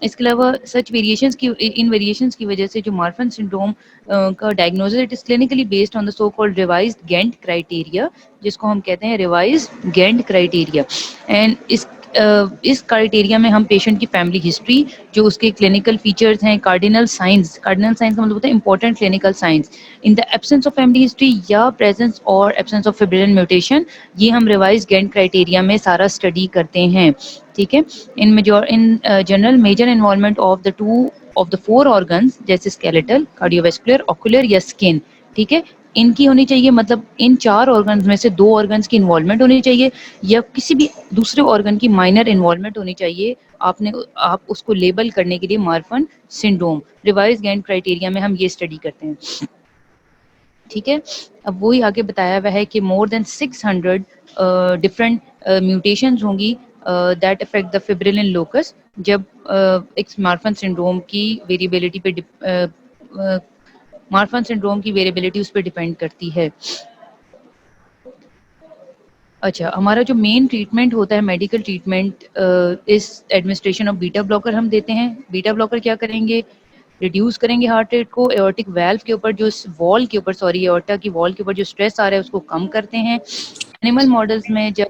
इसके अलावा सच वेरिएशंस की इन वेरिएशंस की वजह से जो मार्फन सिंड्रोम का diagnosis it is clinically based on the so called revised Ghent criteria, जिसको हम कहते हैं रिवाइज्ड गेंट क्राइटेरिया। एंड इस क्राइटेरिया में हम पेशेंट की फैमिली हिस्ट्री, जो उसके क्लिनिकल फीचर्स हैं, कार्डिनल साइंस का मतलब होता है important clinical signs, in the absence of family history या प्रेजेंस और एब्सेंस ऑफ फिब्रिलन म्यूटेशन, ये हम रिवाइज गेंट क्राइटेरिया में सारा स्टडी करते हैं। ठीक है, in general major involvement of the four organs जैसे स्केलेटल, कार्डियोवैस्कुलर, ऑक्यूलर या स्किन, ठीक है, इनकी होनी चाहिए, मतलब इन 4 ऑर्गन्स में से 2 ऑर्गन्स की इन्वॉल्वमेंट होनी चाहिए या किसी भी दूसरे ऑर्गन की माइनर इन्वॉल्वमेंट होनी चाहिए। आप उसको लेबल करने के लिए Marfan syndrome revise Ghent criteria में हम ये स्टडी करते हैं। ठीक है, अब वही आगे बताया हुआ है कि मोर देन 600 डिफरेंट म्यूटेशंस होंगी दैट अफेक्ट द फिब्रिलिन लोकस जब एक मार्फन सिंड्रोम की वेरिएबिलिटी पे मार्फन सिंड्रोम की वेरिएबिलिटी उस पर डिपेंड करती है। अच्छा, हमारा जो मेन ट्रीटमेंट होता है मेडिकल ट्रीटमेंट इस एडमिनिस्ट्रेशन ऑफ बीटा ब्लॉकर हम देते हैं। बीटा ब्लॉकर क्या करेंगे, रिड्यूस करेंगे हार्ट रेट को, एओर्टिक वाल्व के ऊपर जो वॉल के ऊपर एओर्टा की वॉल के ऊपर जो स्ट्रेस आ रहा है उसको कम करते हैं। एनिमल मॉडल्स में जब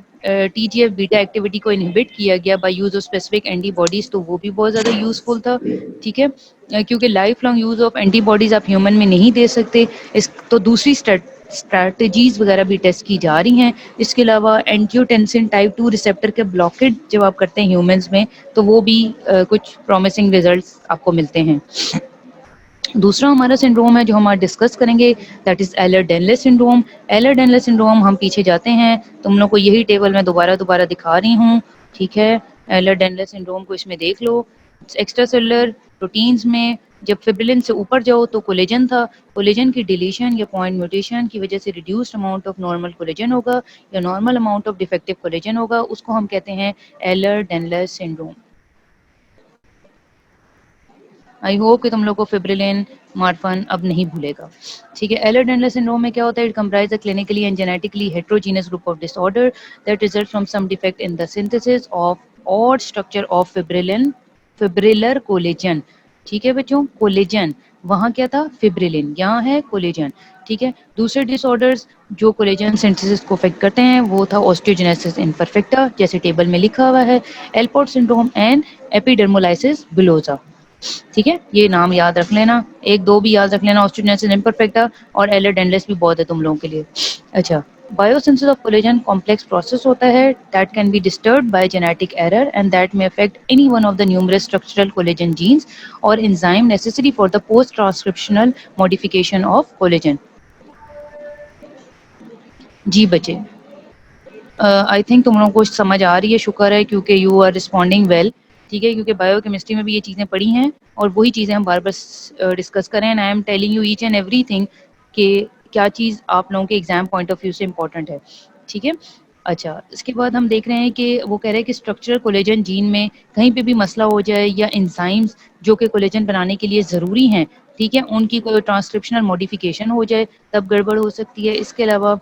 टीजीएफ बीटा एक्टिविटी को इनहिबिट किया गया by use of specific antibodies तो वो भी बहुत ज़्यादा यूजफुल था। ठीक है, क्योंकि life long use of antibodies आप ह्यूमन में नहीं दे सकते, इस तो दूसरी स्ट्रैटेजीज वगैरह भी टेस्ट की जा रही हैं। इसके अलावा एंजियोटेंसिन टाइप 2 रिसेप्टर के ब्लॉकेज जब आप करते हैं ह्यूमंस में तो वो भी कुछ प्रॉमिसिंग रिजल्ट्स आपको मिलते हैं। दूसरा हमारा सिंड्रोम है जो हम आज डिस्कस करेंगे, दैट इज एलर-डेनलेस सिंड्रोम। एलर-डेनलेस सिंड्रोम हम पीछे जाते हैं, तुम लोग को यही टेबल मैं दोबारा दिखा रही हूँ। ठीक है, एलर-डेनलेस सिंड्रोम को इसमें देख लो। एक्स्ट्रा सेलुलर प्रोटीन्स में जब फिब्रिलिन से ऊपर जाओ तो कोलेजन था, कोलेजन की डिलीशन या पॉइंट म्यूटेशन की वजह से reduced amount of normal collagen होगा या normal amount of defective collagen होगा, उसको हम कहते हैं एलर-डेनलेस सिंड्रोम। आई होप कि तुम लोग को फिब्रिलिन मार्फन अब नहीं भूलेगा। ठीक है, एलर-डेनलेस सिंड्रोम में क्या होता है, it comprise a clinically and genetically heterogeneous group of disorder that result from some defect in the synthesis of और स्ट्रक्चर ऑफ फिब्रिलर कोलेजन। ठीक है बच्चों, कोलेजन वहाँ क्या था, फिब्रिलिन, यहाँ है कोलेजन। ठीक है, दूसरे डिसऑर्डर्स जो कोलेजन सिंथेसिस को अफेक्ट करते हैं वो था ऑस्टियोजेनेसिस इम्परफेक्टा जैसे टेबल में लिखा हुआ है, एल्पोर्ट सिंड्रोम एंड एपिडर्मोलाइसिस बुलोसा। ठीक है, ये नाम याद रख लेना, 1-2 भी याद रख लेना, ऑस्टियोजेनेसिस इम्परफेक्टा और एलर-डेनलेस भी बहुत है तुम लोगों के लिए। अच्छा, biosynthesis of collagen complex process होता है that can be disturbed by genetic error and that may affect any one of the numerous structural collagen genes और enzyme necessary for the post transcriptional modification of collagen. जी बच्चे, आई थिंक तुम लोगों को समझ आ रही है, शुक्र है, क्योंकि यू आर रिस्पॉन्डिंग वेल। ठीक है, क्योंकि बायोकेमिस्ट्री में भी ये चीज़ें पढ़ी हैं और वही चीज़ें हम बार बार डिस्कस करें and I am telling you each and everything कि क्या चीज़ आप लोगों के एग्जाम पॉइंट ऑफ व्यू से इम्पोर्टेंट है। ठीक है, अच्छा, इसके बाद हम देख रहे हैं कि वो कह रहे हैं कि स्ट्रक्चरल कोलेजन जीन में कहीं पे भी मसला हो जाए या एंजाइम्स जो कि कोलेजन बनाने के लिए ज़रूरी हैं, ठीक है, उनकी कोई ट्रांसक्रिप्शनल मॉडिफिकेशन हो जाए तब गड़बड़ हो सकती है। इसके अलावा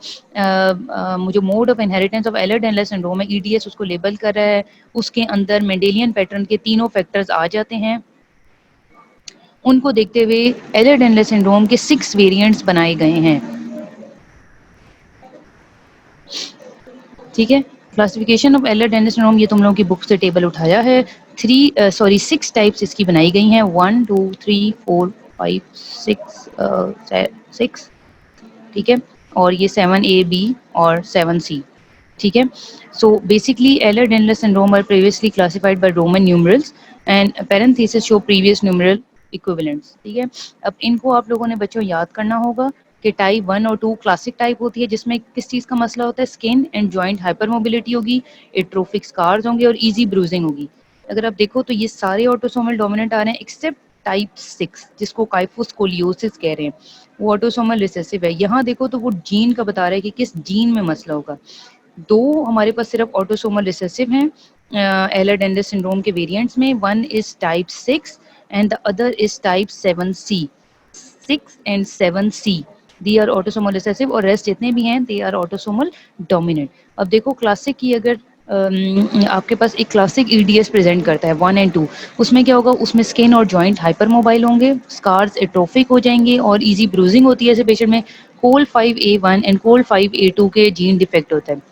जो mode of inheritance of Ehlers Danlos syndrome है, ईडीएस उसको लेबल कर रहा है, उसके अंदर मेंडेलियन पैटर्न के तीनों फैक्टर्स आ जाते हैं। उनको देखते हुए एलर-डेनलेस सिंड्रोम के 6 वेरिएंट्स बनाए गए हैं। ठीक है, क्लासिफिकेशन ऑफ एलर-डेनलेस सिंड्रोम ये तुम लोगों की बुक से टेबल उठाया है। 6 टाइप्स इसकी बनाई गई हैं, 1 2 3 4 5 6। ठीक है, और ये 7A, B और 7C। ठीक है, so basically Ehlers Danlos syndrome are previously classified by Roman numerals and parenthesis show previous numeral equivalents. ठीक है, अब इनको आप लोगों ने बच्चों याद करना होगा कि टाइप 1 और 2 क्लासिक टाइप होती है जिसमें किस चीज़ का मसला होता है, स्किन एंड जॉइंट हाइपरमोबिलिटी होगी, एट्रोफिक स्कार्स होंगे और इजी ब्रूजिंग होगी। अगर आप देखो तो ये सारे ऑटोसोमल डोमिनेंट आ रहे हैं एक्सेप्ट टाइप 6 जिसको काइफोस्कोलियोसिस कह रहे हैं, वो ऑटोसोमल रिसेसिव है। यहाँ देखो तो वो जीन का बता रहा है कि किस जीन में मसला होगा। दो हमारे पास सिर्फ ऑटोसोमल रिसेसिव हैं एhlers-Danlos सिंड्रोम के वेरिएंट्स में, one is type 6 and the other is type 7C। 6 and 7C they are autosomal recessive, और रेस्ट जितने भी हैं दे आर ऑटोसोमल डोमिनेंट। अब देखो क्लासिक की अगर आपके पास एक क्लासिक ईडीएस प्रेजेंट करता है 1 एंड 2, उसमें क्या होगा, उसमें स्किन और जॉइंट हाइपर मोबाइल होंगे, स्कार्स एट्रोफिक हो जाएंगे और इजी ब्रूजिंग होती है ऐसे पेशेंट में। COL5A1 एंड COL5A2 के जीन डिफेक्ट होता है।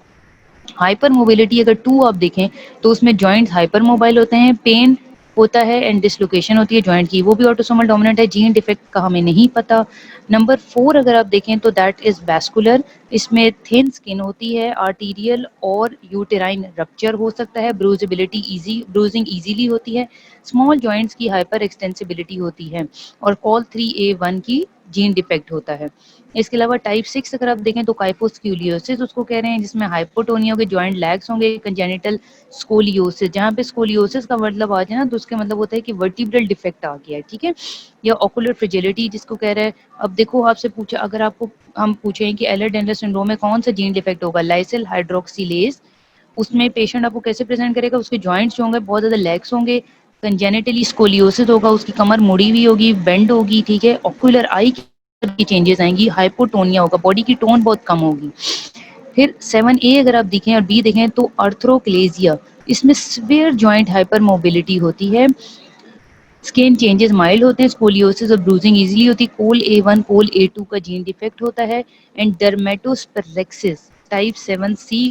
हाइपर मोबिलिटी अगर 2 आप देखें तो उसमें जॉइंट्स हाइपर मोबाइल होते हैं, पेन होता है एंड डिसलोकेशन होती है जॉइंट की, वो भी ऑटोसोमल डोमिनेंट है। जीन डिफेक्ट का हमें नहीं पता। नंबर 4 अगर आप देखें तो दैट इज वैस्कुलर, इसमें थिन स्किन होती है, आर्टीरियल और यूटेराइन रप्चर हो सकता है, ब्रूजिंग इजीली होती है, स्मॉल जॉइंट्स की हाइपर एक्सटेंसिबिलिटी होती है, और COL3A1 की जीन डिफेक्ट होता है। इसके अलावा टाइप 6 अगर आप देखें तो काइफोस्क्यूलियोसिस उसको कह रहे हैं, जिसमें हाइपोटोनिया के जॉइंट लैग्स होंगे, कंजेनिटल स्कोलियोसिस, जहाँ पे स्कोलियोसिस का मतलब आ जाए ना तो उसका मतलब होता है कि वर्टिब्रल डिफेक्ट आ गया है, ठीक है, या ऑकुलर फ्रिजिलिटी जिसको कह रहे हैं। अब देखो आपसे पूछा, अगर आपको हम पूछें कि एhlers-Danlos सिंड्रोम में कौन सा जीन डिफेक्ट होगा, लाइसिल हाइड्रोक्सिलेज, उसमें पेशेंट आपको कैसे प्रेजेंट करेगा, उसके जॉइंट्स होंगे, बहुत ज़्यादा लेग्स होंगे, कंजेनिटली स्कोलियोसिस होगा, उसकी कमर मुड़ी हुई होगी, बेंड होगी, ठीक है, ऑकुलर आई की चेंजेस आएंगी, हाइपोटोनिया होगा, बॉडी की टोन बहुत कम होगी। फिर 7A अगर आप देखें और बी देखें तो अर्थ्रोक्लेजिया, इसमें सिवियर जॉइंट हाइपर मोबिलिटी होती है, स्किन चेंजेस माइल्ड होते हैं, स्कोलियोसिस और ब्रूजिंग इजीली होती है, COL-A1 COL-A2 का जीन डिफेक्ट होता है, and dermatosparaxis type 7C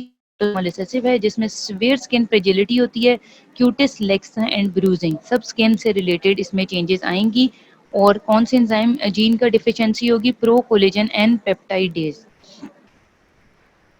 recessive है, जिसमें सिवियर स्किन फ्रेजिलिटी होती है, क्यूटिस लेक्स एंड ब्रूजिंग, सब स्किन से रिलेटेड इसमें चेंजेस आएंगी। और कौन से एंजाइम जीन का डिफिशियंसी होगी, प्रो कोलेजन एंड पेप्टाइडेज,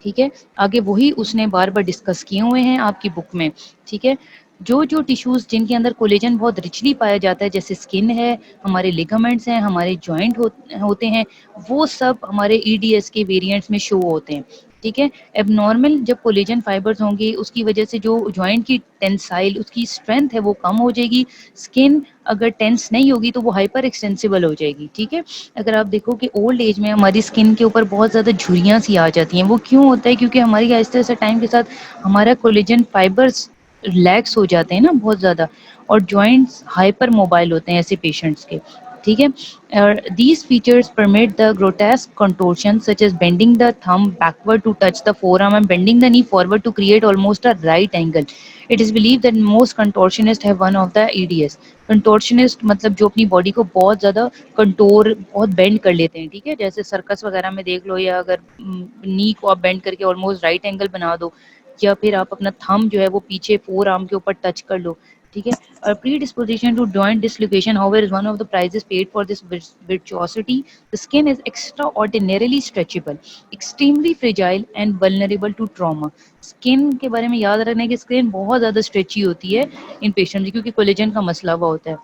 ठीक है। आगे वही उसने बार बार डिस्कस किए हुए हैं आपकी बुक में, ठीक है। जो जो टिश्यूज जिनके अंदर कोलेजन बहुत रिचली पाया जाता है, जैसे स्किन है, हमारे लिगामेंट्स हैं, हमारे जॉइंट होते हैं, वो सब हमारे ईडीएस के वेरिएंट्स में शो होते हैं, ठीक है। एबनॉर्मल जब कोलेजन फाइबर्स होंगे उसकी वजह से जो जॉइंट की टेंसाइल उसकी स्ट्रेंथ है वो कम हो जाएगी, स्किन अगर टेंस नहीं होगी तो वो हाइपर एक्सटेंसिबल हो जाएगी, ठीक है। अगर आप देखो कि ओल्ड एज में हमारी स्किन के ऊपर बहुत ज़्यादा झुर्रियाँ सी आ जाती हैं, वो क्यों होता है, क्योंकि हमारी आहिस्ता आहिस्ता टाइम के साथ हमारा कोलेजन फाइबर्स रिलैक्स हो जाते हैं ना बहुत ज़्यादा, और जॉइंट्स हाइपर मोबाइल होते हैं ऐसे पेशेंट्स के, ठीक है। और these features permit the grotesque contortion such as bending the thumb backward to touch the forearm and bending the knee forward to create almost a right angle. It is believed that most contortionists have one of the EDS. कंटोर्शनिस्ट मतलब जो अपनी बॉडी को बहुत ज़्यादा कंटोर, बहुत बेंड कर लेते हैं, ठीक है, जैसे सर्कस वगैरह में देख लो, या अगर नी को आप बेंड करके ऑलमोस्ट राइट एंगल बना दो, या फिर आप अपना थंब जो है वो पीछे फोर आर्म के ऊपर टच कर लो, ठीक है। A predisposition to joint dislocation, however, is one of the prices paid for this virtuosity. The skin is extraordinarily stretchable, extremely fragile, and vulnerable to trauma. Skin के बारे में याद रखना है कि स्किन बहुत ज़्यादा स्ट्रेची होती है इन पेशेंट की, क्योंकि कोलेजन का मसला हुआ होता है।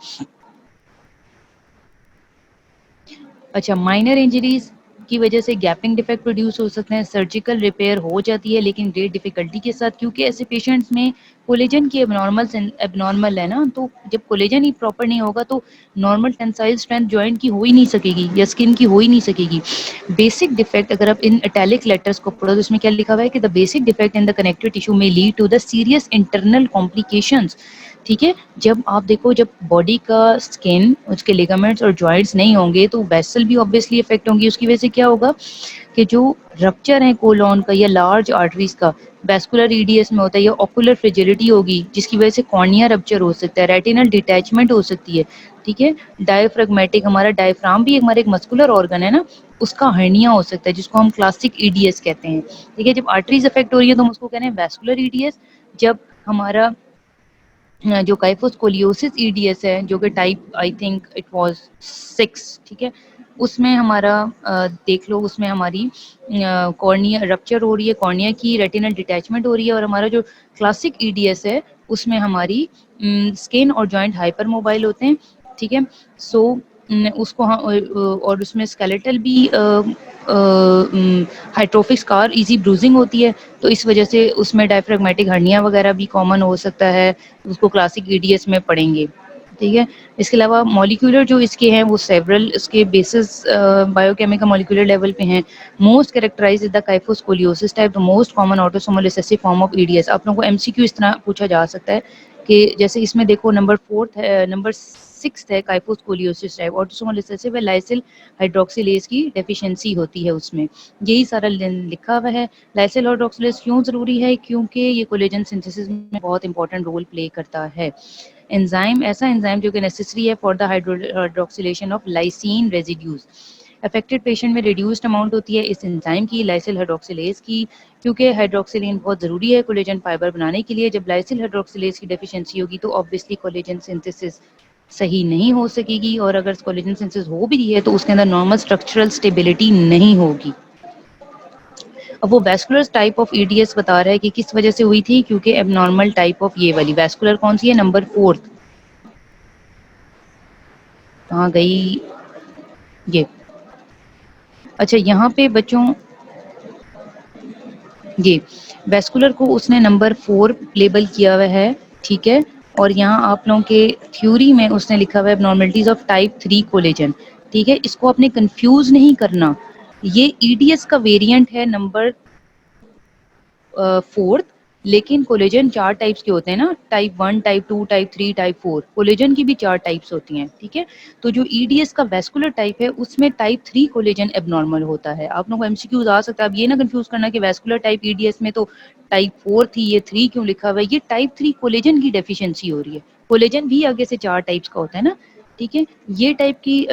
अच्छा, माइनर इंजरीज की वजह से गैपिंग डिफेक्ट प्रोड्यूस हो सकते हैं, सर्जिकल रिपेयर हो जाती है लेकिन ग्रेट डिफिकल्टी के साथ, क्योंकि ऐसे पेशेंट्स में कोलेजन की एबनॉर्मल है ना, तो जब कोलेजन ही प्रॉपर नहीं होगा तो नॉर्मल टेंसाइल स्ट्रेंथ जॉइंट की हो ही नहीं सकेगी या स्किन की हो ही नहीं सकेगी। बेसिक डिफेक्ट अगर आप इन इटैलिक लेटर्स को पढ़ो तो इसमें क्या लिखा हुआ है कि the basic defect in the connective tissue may lead to the serious internal complications, ठीक है। जब आप देखो, जब बॉडी का स्किन, उसके लिगामेंट्स और जॉइंट्स नहीं होंगे तो वेसल भी ऑब्वियसली इफेक्ट होंगी, उसकी वजह से क्या होगा कि जो रप्चर है कोलोन का या लार्ज आर्टरीज का, वैस्कुलर ईडीएस में होता है, या ऑकुलर फ्रिजिलिटी होगी जिसकी वजह से कॉर्निया रप्चर हो सकता है, रेटिनल डिटैचमेंट हो सकती है, ठीक है। डायफ्रेगमेटिक, हमारा डायफ्राम भी हमारा एक मस्कुलर ऑर्गन है ना, उसका हर्निया हो सकता है जिसको हम क्लासिक ईडीएस कहते हैं, ठीक है। जब आर्टरीज अफेक्ट हो रही है तो हम उसको कहते हैं वैस्कुलर ईडीएस। जब हमारा जो काइफोस्कोलियोसिस ईडीएस है, जो कि type I think it was 6, ठीक है, उसमें हमारा देख लो, उसमें हमारी कॉर्निया रप्चर हो रही है, कॉर्निया की रेटिनल डिटैचमेंट हो रही है, और हमारा जो क्लासिक ईडीएस है उसमें हमारी स्किन और जॉइंट हाइपर मोबाइल होते हैं, ठीक है। सो उसको हम और उसमें स्केलेटल भी हाइट्रोफिक स्कार, इजी ब्रूजिंग होती है, तो इस वजह से उसमें डायफ्रेगमेटिक हर्निया वगैरह भी कॉमन हो सकता है, उसको क्लासिक ईडीएस में पढ़ेंगे। ठीक है। इसके अलावा मॉलिक्यूलर जो इसके हैं वो सेवरल इसके बेसिस बायोकेमिकल मॉलिक्यूलर लेवल पे हैं। Most characterize the kyphoscoliosis type, the most common autosomal recessive form of EDS. आप लोगों को एमसीक्यू इस तरह पूछा जा सकता है कि जैसे इसमें देखो नंबर 4 है, नंबर 6 है काइफोस्कोलियोसिस टाइप, ऑटोसोमल रिसेसिव है, लाइसिल हाइड्रोक्सिलेज की डेफिशिएंसी होती है उसमें, यही सारा लिखा हुआ है। लाइसिल हाइड्रोक्सिलेज क्यों ज़रूरी है? क्योंकि ये कोलेजन सिंथेसिस में बहुत इंपॉर्टेंट रोल प्ले करता है। एंजाइम ऐसा एंजाइम जो कि नेसेसरी है for the hydroxylation of lysine residues. Affected patient में रिड्यूस्ड अमाउंट होती है इस एंजाइम की, लाइसिल हाइड्रोक्सिलेज की, क्योंकि हाइड्रोक्सिलिन बहुत ज़रूरी है कोलेजन फाइबर बनाने के लिए। जब लाइसिल हाइड्रोक्सिलेज की डेफिशिएंसी होगी तो ऑब्वियसली कोलेजन सिंथेसिस सही नहीं हो सकेगी, और अगर कोलेजन सिंथेसिस हो भी रही है तो उसके अंदर नॉर्मल स्ट्रक्चरल स्टेबिलिटी नहीं होगी। अब वो वैस्कुलर टाइप ऑफ ईडीएस बता रहा है कि किस वजह से हुई थी, क्योंकि एबनॉर्मल टाइप ऑफ ये वाली वैस्कुलर कौन सी है, नंबर 4 कहाँ गई ये। अच्छा यहाँ पे बच्चों ये वैस्कुलर को उसने नंबर 4 लेबल किया हुआ है, ठीक है। और यहाँ आप लोगों के थ्योरी में उसने लिखा हुआ है एबनॉर्मलिटीज ऑफ टाइप 3 कोलेजन, ठीक है। इसको आपने कंफ्यूज नहीं करना, ये ईडीएस का वेरिएंट है नंबर 4th, लेकिन कोलेजन 4 टाइप्स के होते हैं ना, type 1, type 2, type 3, type 4, collagen की भी 4 टाइप्स होती हैं, ठीक है। तो जो ईडीएस का वैस्कुलर टाइप है उसमें टाइप 3 कोलेजन एबनॉर्मल होता है। आप लोगों को एमसीक्यूज आ सकता है, आप ये ना कंफ्यूज करना कि वैस्कुलर टाइप ईडीएस में तो टाइप 4 थी, ये 3 क्यों लिखा हुआ है? ये टाइप 3 कोलेजन की डेफिशिएंसी हो रही है। कोलेजन भी आगे से 4 टाइप्स का होता है ना, ठीक है। ये टाइप की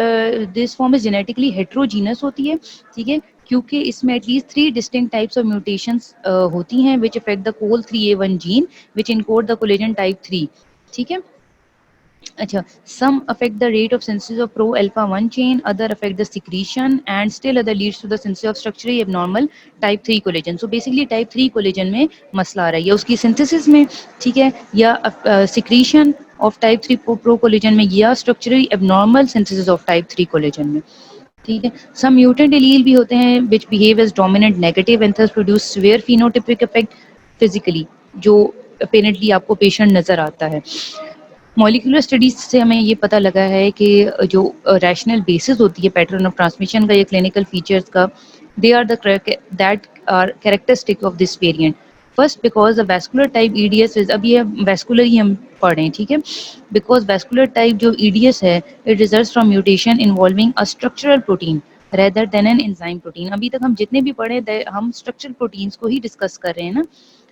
this form is genetically heterogeneous होती है, ठीक है, क्योंकि इसमें at least 3 distinct types of mutations होती हैं which affect the col 3A1 gene which encode the collagen type 3, ठीक है। अच्छा, some affect the rate of synthesis of pro alpha 1 chain, other affect the secretion, and still other leads to the synthesis of structurally abnormal type 3 collagen. So basically type 3 collagen में मसला आ रहा है, या उसकी synthesis में, ठीक है, या secretion of type 3 pro collagen में, या structurally abnormal synthesis of type 3 collagen में, ठीक है। सम म्यूटेंट एलील भी होते हैं which behave as dominant negative and thus produce severe phenotypic effect physically, जो अपेरेंटली आपको पेशेंट नजर आता है। मॉलिक्यूलर स्टडीज से हमें ये पता लगा है कि जो रैशनल बेसिस होती है पैटर्न ऑफ ट्रांसमिशन का या क्लिनिकल फीचर्स का, they are that are characteristic of this variant. First because the vascular type EDS is, अब ये वैस्कुलर ही हम पढ़ें, ठीक है। बिकॉज वैस्कुलर टाइप जो ईडीएस है it results from mutation involving a structural protein rather than an enzyme protein. अभी तक हम जितने भी पढ़े हम स्ट्रक्चरल प्रोटीन्स को ही डिस्कस कर रहे हैं ना,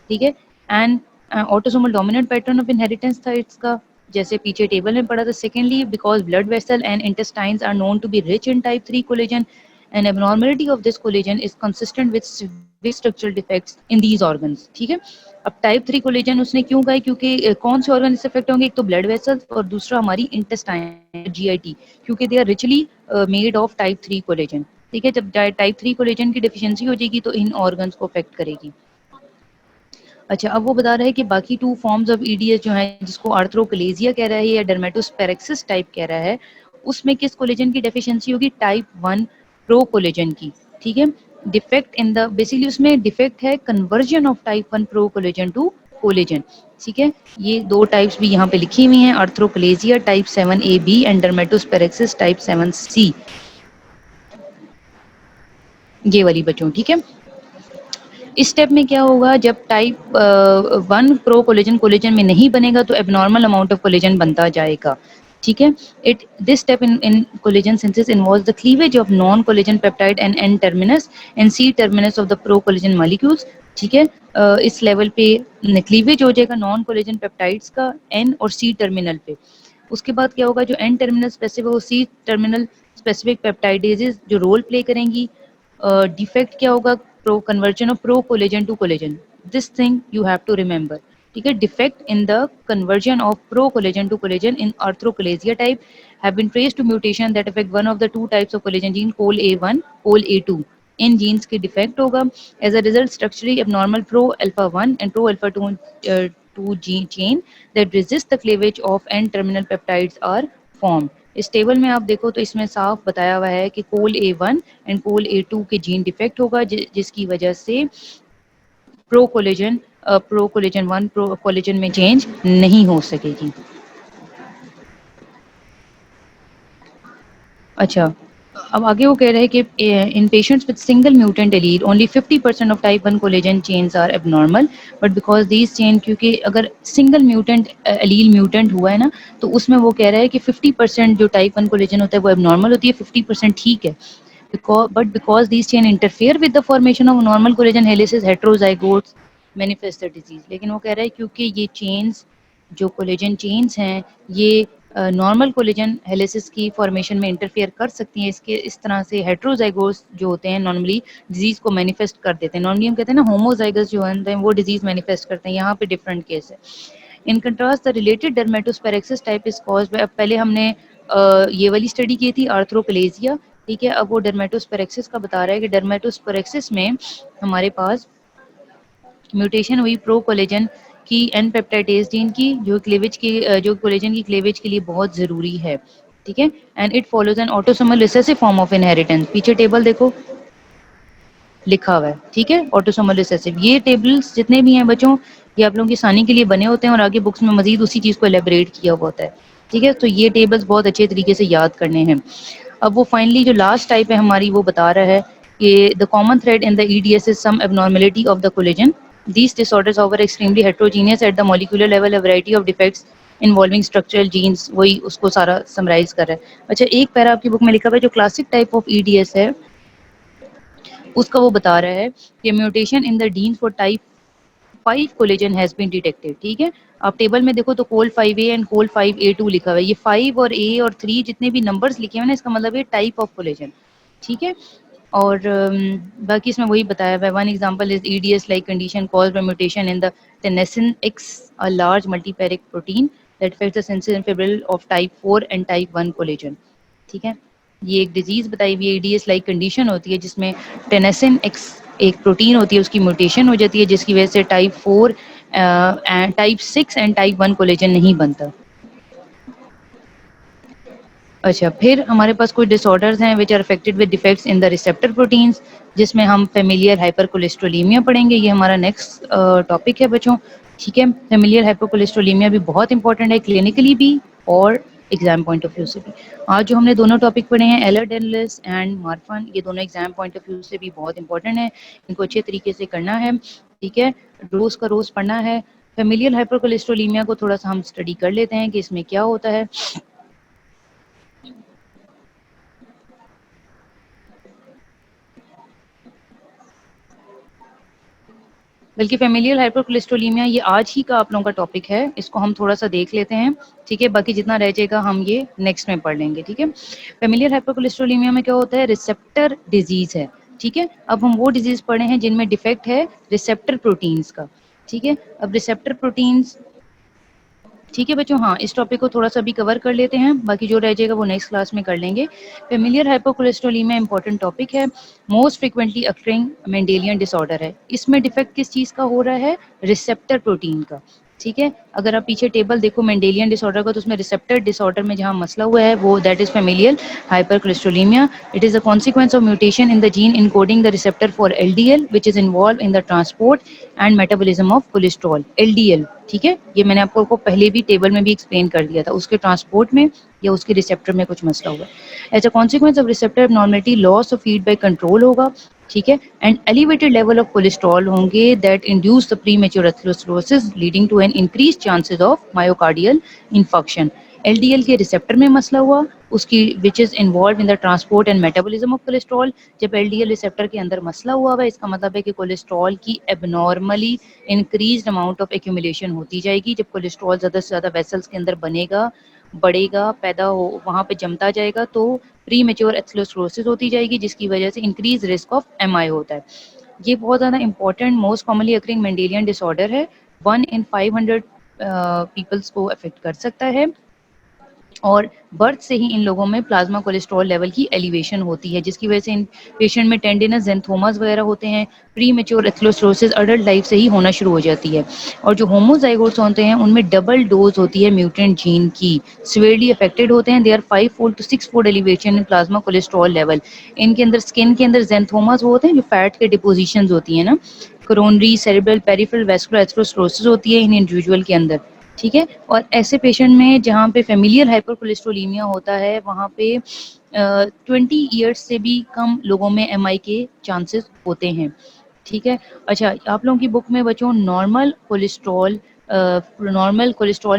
ठीक है। And autosomal dominant pattern of inheritance था इसका, जैसे पीछे टेबल में पढ़ा था। Secondly because blood vessel and intestines are known to be rich in type 3 collagen, and abnormality of this collagen is consistent with structural defects in these organs, ठीक है। अब टाइप 3 कोलेजन उसने क्यों कहा? क्योंकि कौन से ऑर्गन इससे अफेक्ट होंगे? एक तो ब्लड वेसल्स और दूसरा हमारी इंटेस्टाइन जीआईटी, क्योंकि they are richly made of type 3 collagen, ठीक है। जब टाइप 3 कोलेजन की डिफिशियंसी हो जाएगी तो इन ऑर्गन्स को अफेक्ट करेगी। अच्छा, अब वो बता रहा है कि बाकी 2 फॉर्म्स ऑफ ईडीएस जो है, जिसको आर्थ्रोकलेजिया कह रहा है या डर्मेटोस्पेरेक्सिस टाइप कह रहा है, उसमें किस कोलेजन की डेफिशिएंसी होगी? टाइप 1 प्रो कोलेजन की, ठीक है। डिफेक्ट इन द, बेसिकली उसमें डिफेक्ट है conversion of type 1 pro collagen to collagen, ठीक है। ये 2 टाइप्स भी यहाँ पे लिखी हुई हैं, arthrochalasia type 7AB and dermatosparaxis type 7C, ये वाली बच्चों, ठीक है। इस स्टेप में क्या होगा? जब टाइप 1 प्रो कोलेजन कोलेजन में नहीं बनेगा तो एबनॉर्मल अमाउंट ऑफ कोलेजन बनता जाएगा, ठीक है। It this step in collagen synthesis involves the cleavage of non collagen peptide and N terminus and C terminus of the pro collagen molecules, ठीक है। इस लेवल पे क्लीवेज हो जाएगा नॉन कोलेजन पेप्टाइड्स का एन और सी टर्मिनल पे। उसके बाद क्या होगा? जो एन टर्मिनल स्पेसिफिक और सी टर्मिनल स्पेसिफिक पेप्टाइडेजेस जो रोल प्ले करेंगी, डिफेक्ट क्या होगा? Pro conversion of pro collagen to collagen, this thing you have to remember, ठीक है। Defect in the conversion of pro collagen to collagen in arthrochalasia type have been traced to mutation that affect one of the 2 types of collagen gene, col A1, col A2। इन जीन्स के डिफेक्ट होगा। As a result structurally abnormal pro alpha 1 and pro alpha 2 2 gene chain that resist the cleavage of n terminal peptides are formed। इस टेबल में आप देखो तो इसमें साफ बताया हुआ है कि कोल A1 एंड कोल A2 के जीन डिफेक्ट होगा, जिसकी वजह से प्रो कोलेजन 1 प्रो कोलेजन में चेंज नहीं हो सकेगी। अच्छा, अब आगे वो कह रहे हैं कि in patients with single mutant allele only 50% of type 1 collagen chains are abnormal, but because these chain, क्योंकि अगर सिंगल म्यूटेंट एलील म्यूटेंट हुआ है ना, तो उसमें वो कह रहा है कि 50% जो टाइप 1 कोलेजन होता है वो एब्नॉर्मल होती है, 50% ठीक है। Because these chain interfere with the formation of normal collagen helices, heterozygotes manifest the disease। लेकिन वो कह रहा है क्योंकि ये चेन्स, जो कोलेजन चेन्स हैं, ये नॉर्मल कोलेजन हेलिसिस की फॉर्मेशन में इंटरफेयर कर सकती हैं, इसके इस तरह से हेट्रोजाइगोस जो होते हैं नॉर्मली डिजीज को मैनिफेस्ट कर देते हैं। नॉर्मली हम कहते हैं ना होमोजाइगस जो होते हैं वो डिजीज मैनिफेस्ट करते हैं, यहाँ पे डिफरेंट केस है। In contrast the related dermatosparaxis type is caused by, अब पहले हमने ये वाली स्टडी की थी आर्थ्रोप्लेजिया, ठीक है। अब वो डर्मेटोस्पेरेक्सिस का बता रहा है कि डर्मेटोस्पेरेक्सिस में हमारे पास म्यूटेशन हुई प्रो कोलेजन की एन पेप्टाइडेज जीन की, जो क्लीवेज की जो कोलेजन की क्लीवेज के लिए बहुत ज़रूरी है, ठीक है। And it follows N autosomal recessive form of inheritance. पीछे टेबल देखो लिखा हुआ है, ठीक है, ऑटोसोमल रिसेसिव। ये टेबल्स जितने भी हैं बच्चों, ये आप लोगों की आसानी के लिए बने होते हैं और आगे बुक्स में मजीद उसी चीज़ को एलेबरेट किया हुआ होता है, ठीक है। तो ये टेबल्स बहुत अच्छे तरीके से याद करने हैं। अब वो फाइनली जो लास्ट टाइप है हमारी, वो बता रहा है कि the common thread in the EDS is some abnormality of the collagen. These disorders are extremely heterogeneous at the molecular level, a variety of defects involving structural genes, वही उसको सारा समराइज कर रहा है। अच्छा, एक पैरा आपकी बुक में लिखा हुआ है जो क्लासिक टाइप ऑफ ईडीएस है, उसका वो बता रहा है कि mutation in the gene for type 5 collagen has been detected, ठीक है। आप टेबल में देखो तो कोल 5A एंड कोल 5A2 लिखा हुआ है। ये 5 और A और 3 जितने भी नंबर्स लिखे हुए हैं ना, इसका मतलब है टाइप ऑफ कोलेजन, ठीक है। और बाकी इसमें वही बताया हुआ है। One example is EDS like condition caused by mutation in the tenascin X, a large multimeric protein that affects the sensitive fibril of type 4 and type 1 collagen, ठीक है। ये एक डिजीज बताई हुई है, ईडीएस लाइक कंडीशन होती है जिसमें टेनेसिन एक्स एक प्रोटीन होती है, उसकी म्यूटेशन हो जाती है जिसकी वजह से type 4 and type 6 and type 1 collagen नहीं बनता। अच्छा, फिर हमारे पास कुछ डिसऑर्डर्स हैं which are affected with defects in the receptor proteins, जिसमें हम फेमिलियर हाइपरकोलेस्ट्रोलीमिया पढ़ेंगे। ये हमारा नेक्स्ट टॉपिक है बच्चों, ठीक है। फेमिलियर हाइपरकोलेस्ट्रोलीमिया भी बहुत इंपॉर्टेंट है क्लिनिकली भी और एग्जाम पॉइंट ऑफ व्यू से भी। आज जो हमने दोनों टॉपिक पढ़े हैं एलर्डेनलिस एंड मार्फन, ये दोनों एग्जाम पॉइंट ऑफ व्यू से भी बहुत इंपॉर्टेंट है, इनको अच्छे तरीके से करना है, ठीक है। रोज का रोज पढ़ना है। फेमिलियर हाइपरकोलेस्ट्रोलीमिया को थोड़ा सा हम स्टडी कर लेते हैं कि इसमें क्या होता है। बल्कि फेमिलियल हाइपरकोलेस्ट्रोलीमिया ये आज ही का आप लोगों का टॉपिक है, इसको हम थोड़ा सा देख लेते हैं, ठीक है। बाकी जितना रह जाएगा हम ये नेक्स्ट में पढ़ लेंगे, ठीक है। फेमिलियल हाइपरकोलेस्ट्रोलीमिया में क्या होता है, रिसेप्टर डिजीज है, ठीक है। अब हम वो डिजीज पढ़े हैं जिनमें डिफेक्ट है रिसेप्टर प्रोटीन्स का, ठीक है। अब रिसेप्टर प्रोटीन्स, ठीक है बच्चों, हाँ इस टॉपिक को थोड़ा सा भी कवर कर लेते हैं, बाकी जो रह जाएगा वो नेक्स्ट क्लास में कर लेंगे। फेमिलियर हाइपोकोलेस्ट्रोलीमिया इंपॉर्टेंट टॉपिक है, most frequently occurring Mendelian disorder है। इसमें डिफेक्ट किस चीज़ का हो रहा है, रिसेप्टर प्रोटीन का, ठीक है। अगर आप पीछे टेबल देखो मेंडेलियन डिसऑर्डर का, तो उसमें रिसेप्टर डिसऑर्डर में जहाँ मसला हुआ है वो that is familial hypercholesterolemia. It is a consequence of mutation in the gene encoding the receptor for LDL which is involve in the transport and metabolism of cholesterol, LDL, ठीक है। ये मैंने आपको पहले भी टेबल में भी एक्सप्लेन कर दिया था, उसके ट्रांसपोर्ट में या उसके रिसेप्टर में कुछ मसला हुआ है। As a consequence of receptor abnormality loss of feedback control होगा, ठीक है। And elevated level of cholesterol होंगे that induce the premature atherosclerosis leading to an increase chances of myocardial infection. LDL के रिसेप्टर में मसला हुआ, उसकी which is involve in the transport and metabolism of cholesterol. जब एलडीएल रिसेप्टर के अंदर मसला हुआ है, इसका मतलब है कि कोलेस्ट्रॉल की abnormally increased amount of accumulation होती जाएगी। जब कोलेस्ट्रॉल ज़्यादा से ज़्यादा वेसल्स के अंदर बनेगा, बढ़ेगा, पैदा हो, वहाँ पे जमता जाएगा, तो प्री मेच्योर एथेरोस्क्लेरोसिस होती जाएगी, जिसकी वजह से इंक्रीज रिस्क ऑफ एमआई होता है। ये बहुत ज़्यादा important most commonly occurring Mendelian disorder है, 1 in 500 पीपल्स को अफेक्ट कर सकता है। और बर्थ से ही इन लोगों में प्लाज्मा कोलेस्ट्रॉल लेवल की एलिवेशन होती है, जिसकी वजह से इन पेशेंट में टेंडिनस जेंथोमास वगैरह होते हैं। Pre mature atherosclerosis adult life से ही होना शुरू हो जाती है। और जो होमोजाइगोट्स होते हैं उनमें डबल डोज होती है म्यूटेंट जीन की, सिवियरली अफेक्टेड होते हैं। They are 5 fold to 6 fold elevation in plasma cholesterol level. इनके अंदर स्किन के अंदर जेंथोमास वो होते हैं जो फैट के डिपोजिशन होती है ना, coronary cerebral peripheral vascular atherosclerosis होती है इन इंडिविजुअल के अंदर, ठीक है? और ऐसे पेशेंट में जहाँ पे फ़ेमिलियल हाइपरकोलेस्टेरोलेमिया होता है, वहाँ पे 20 इयर्स से भी कम लोगों में एमआई के चांसेस होते हैं, ठीक है? अच्छा, आप लोगों की बुक में बच्चों normal cholesterol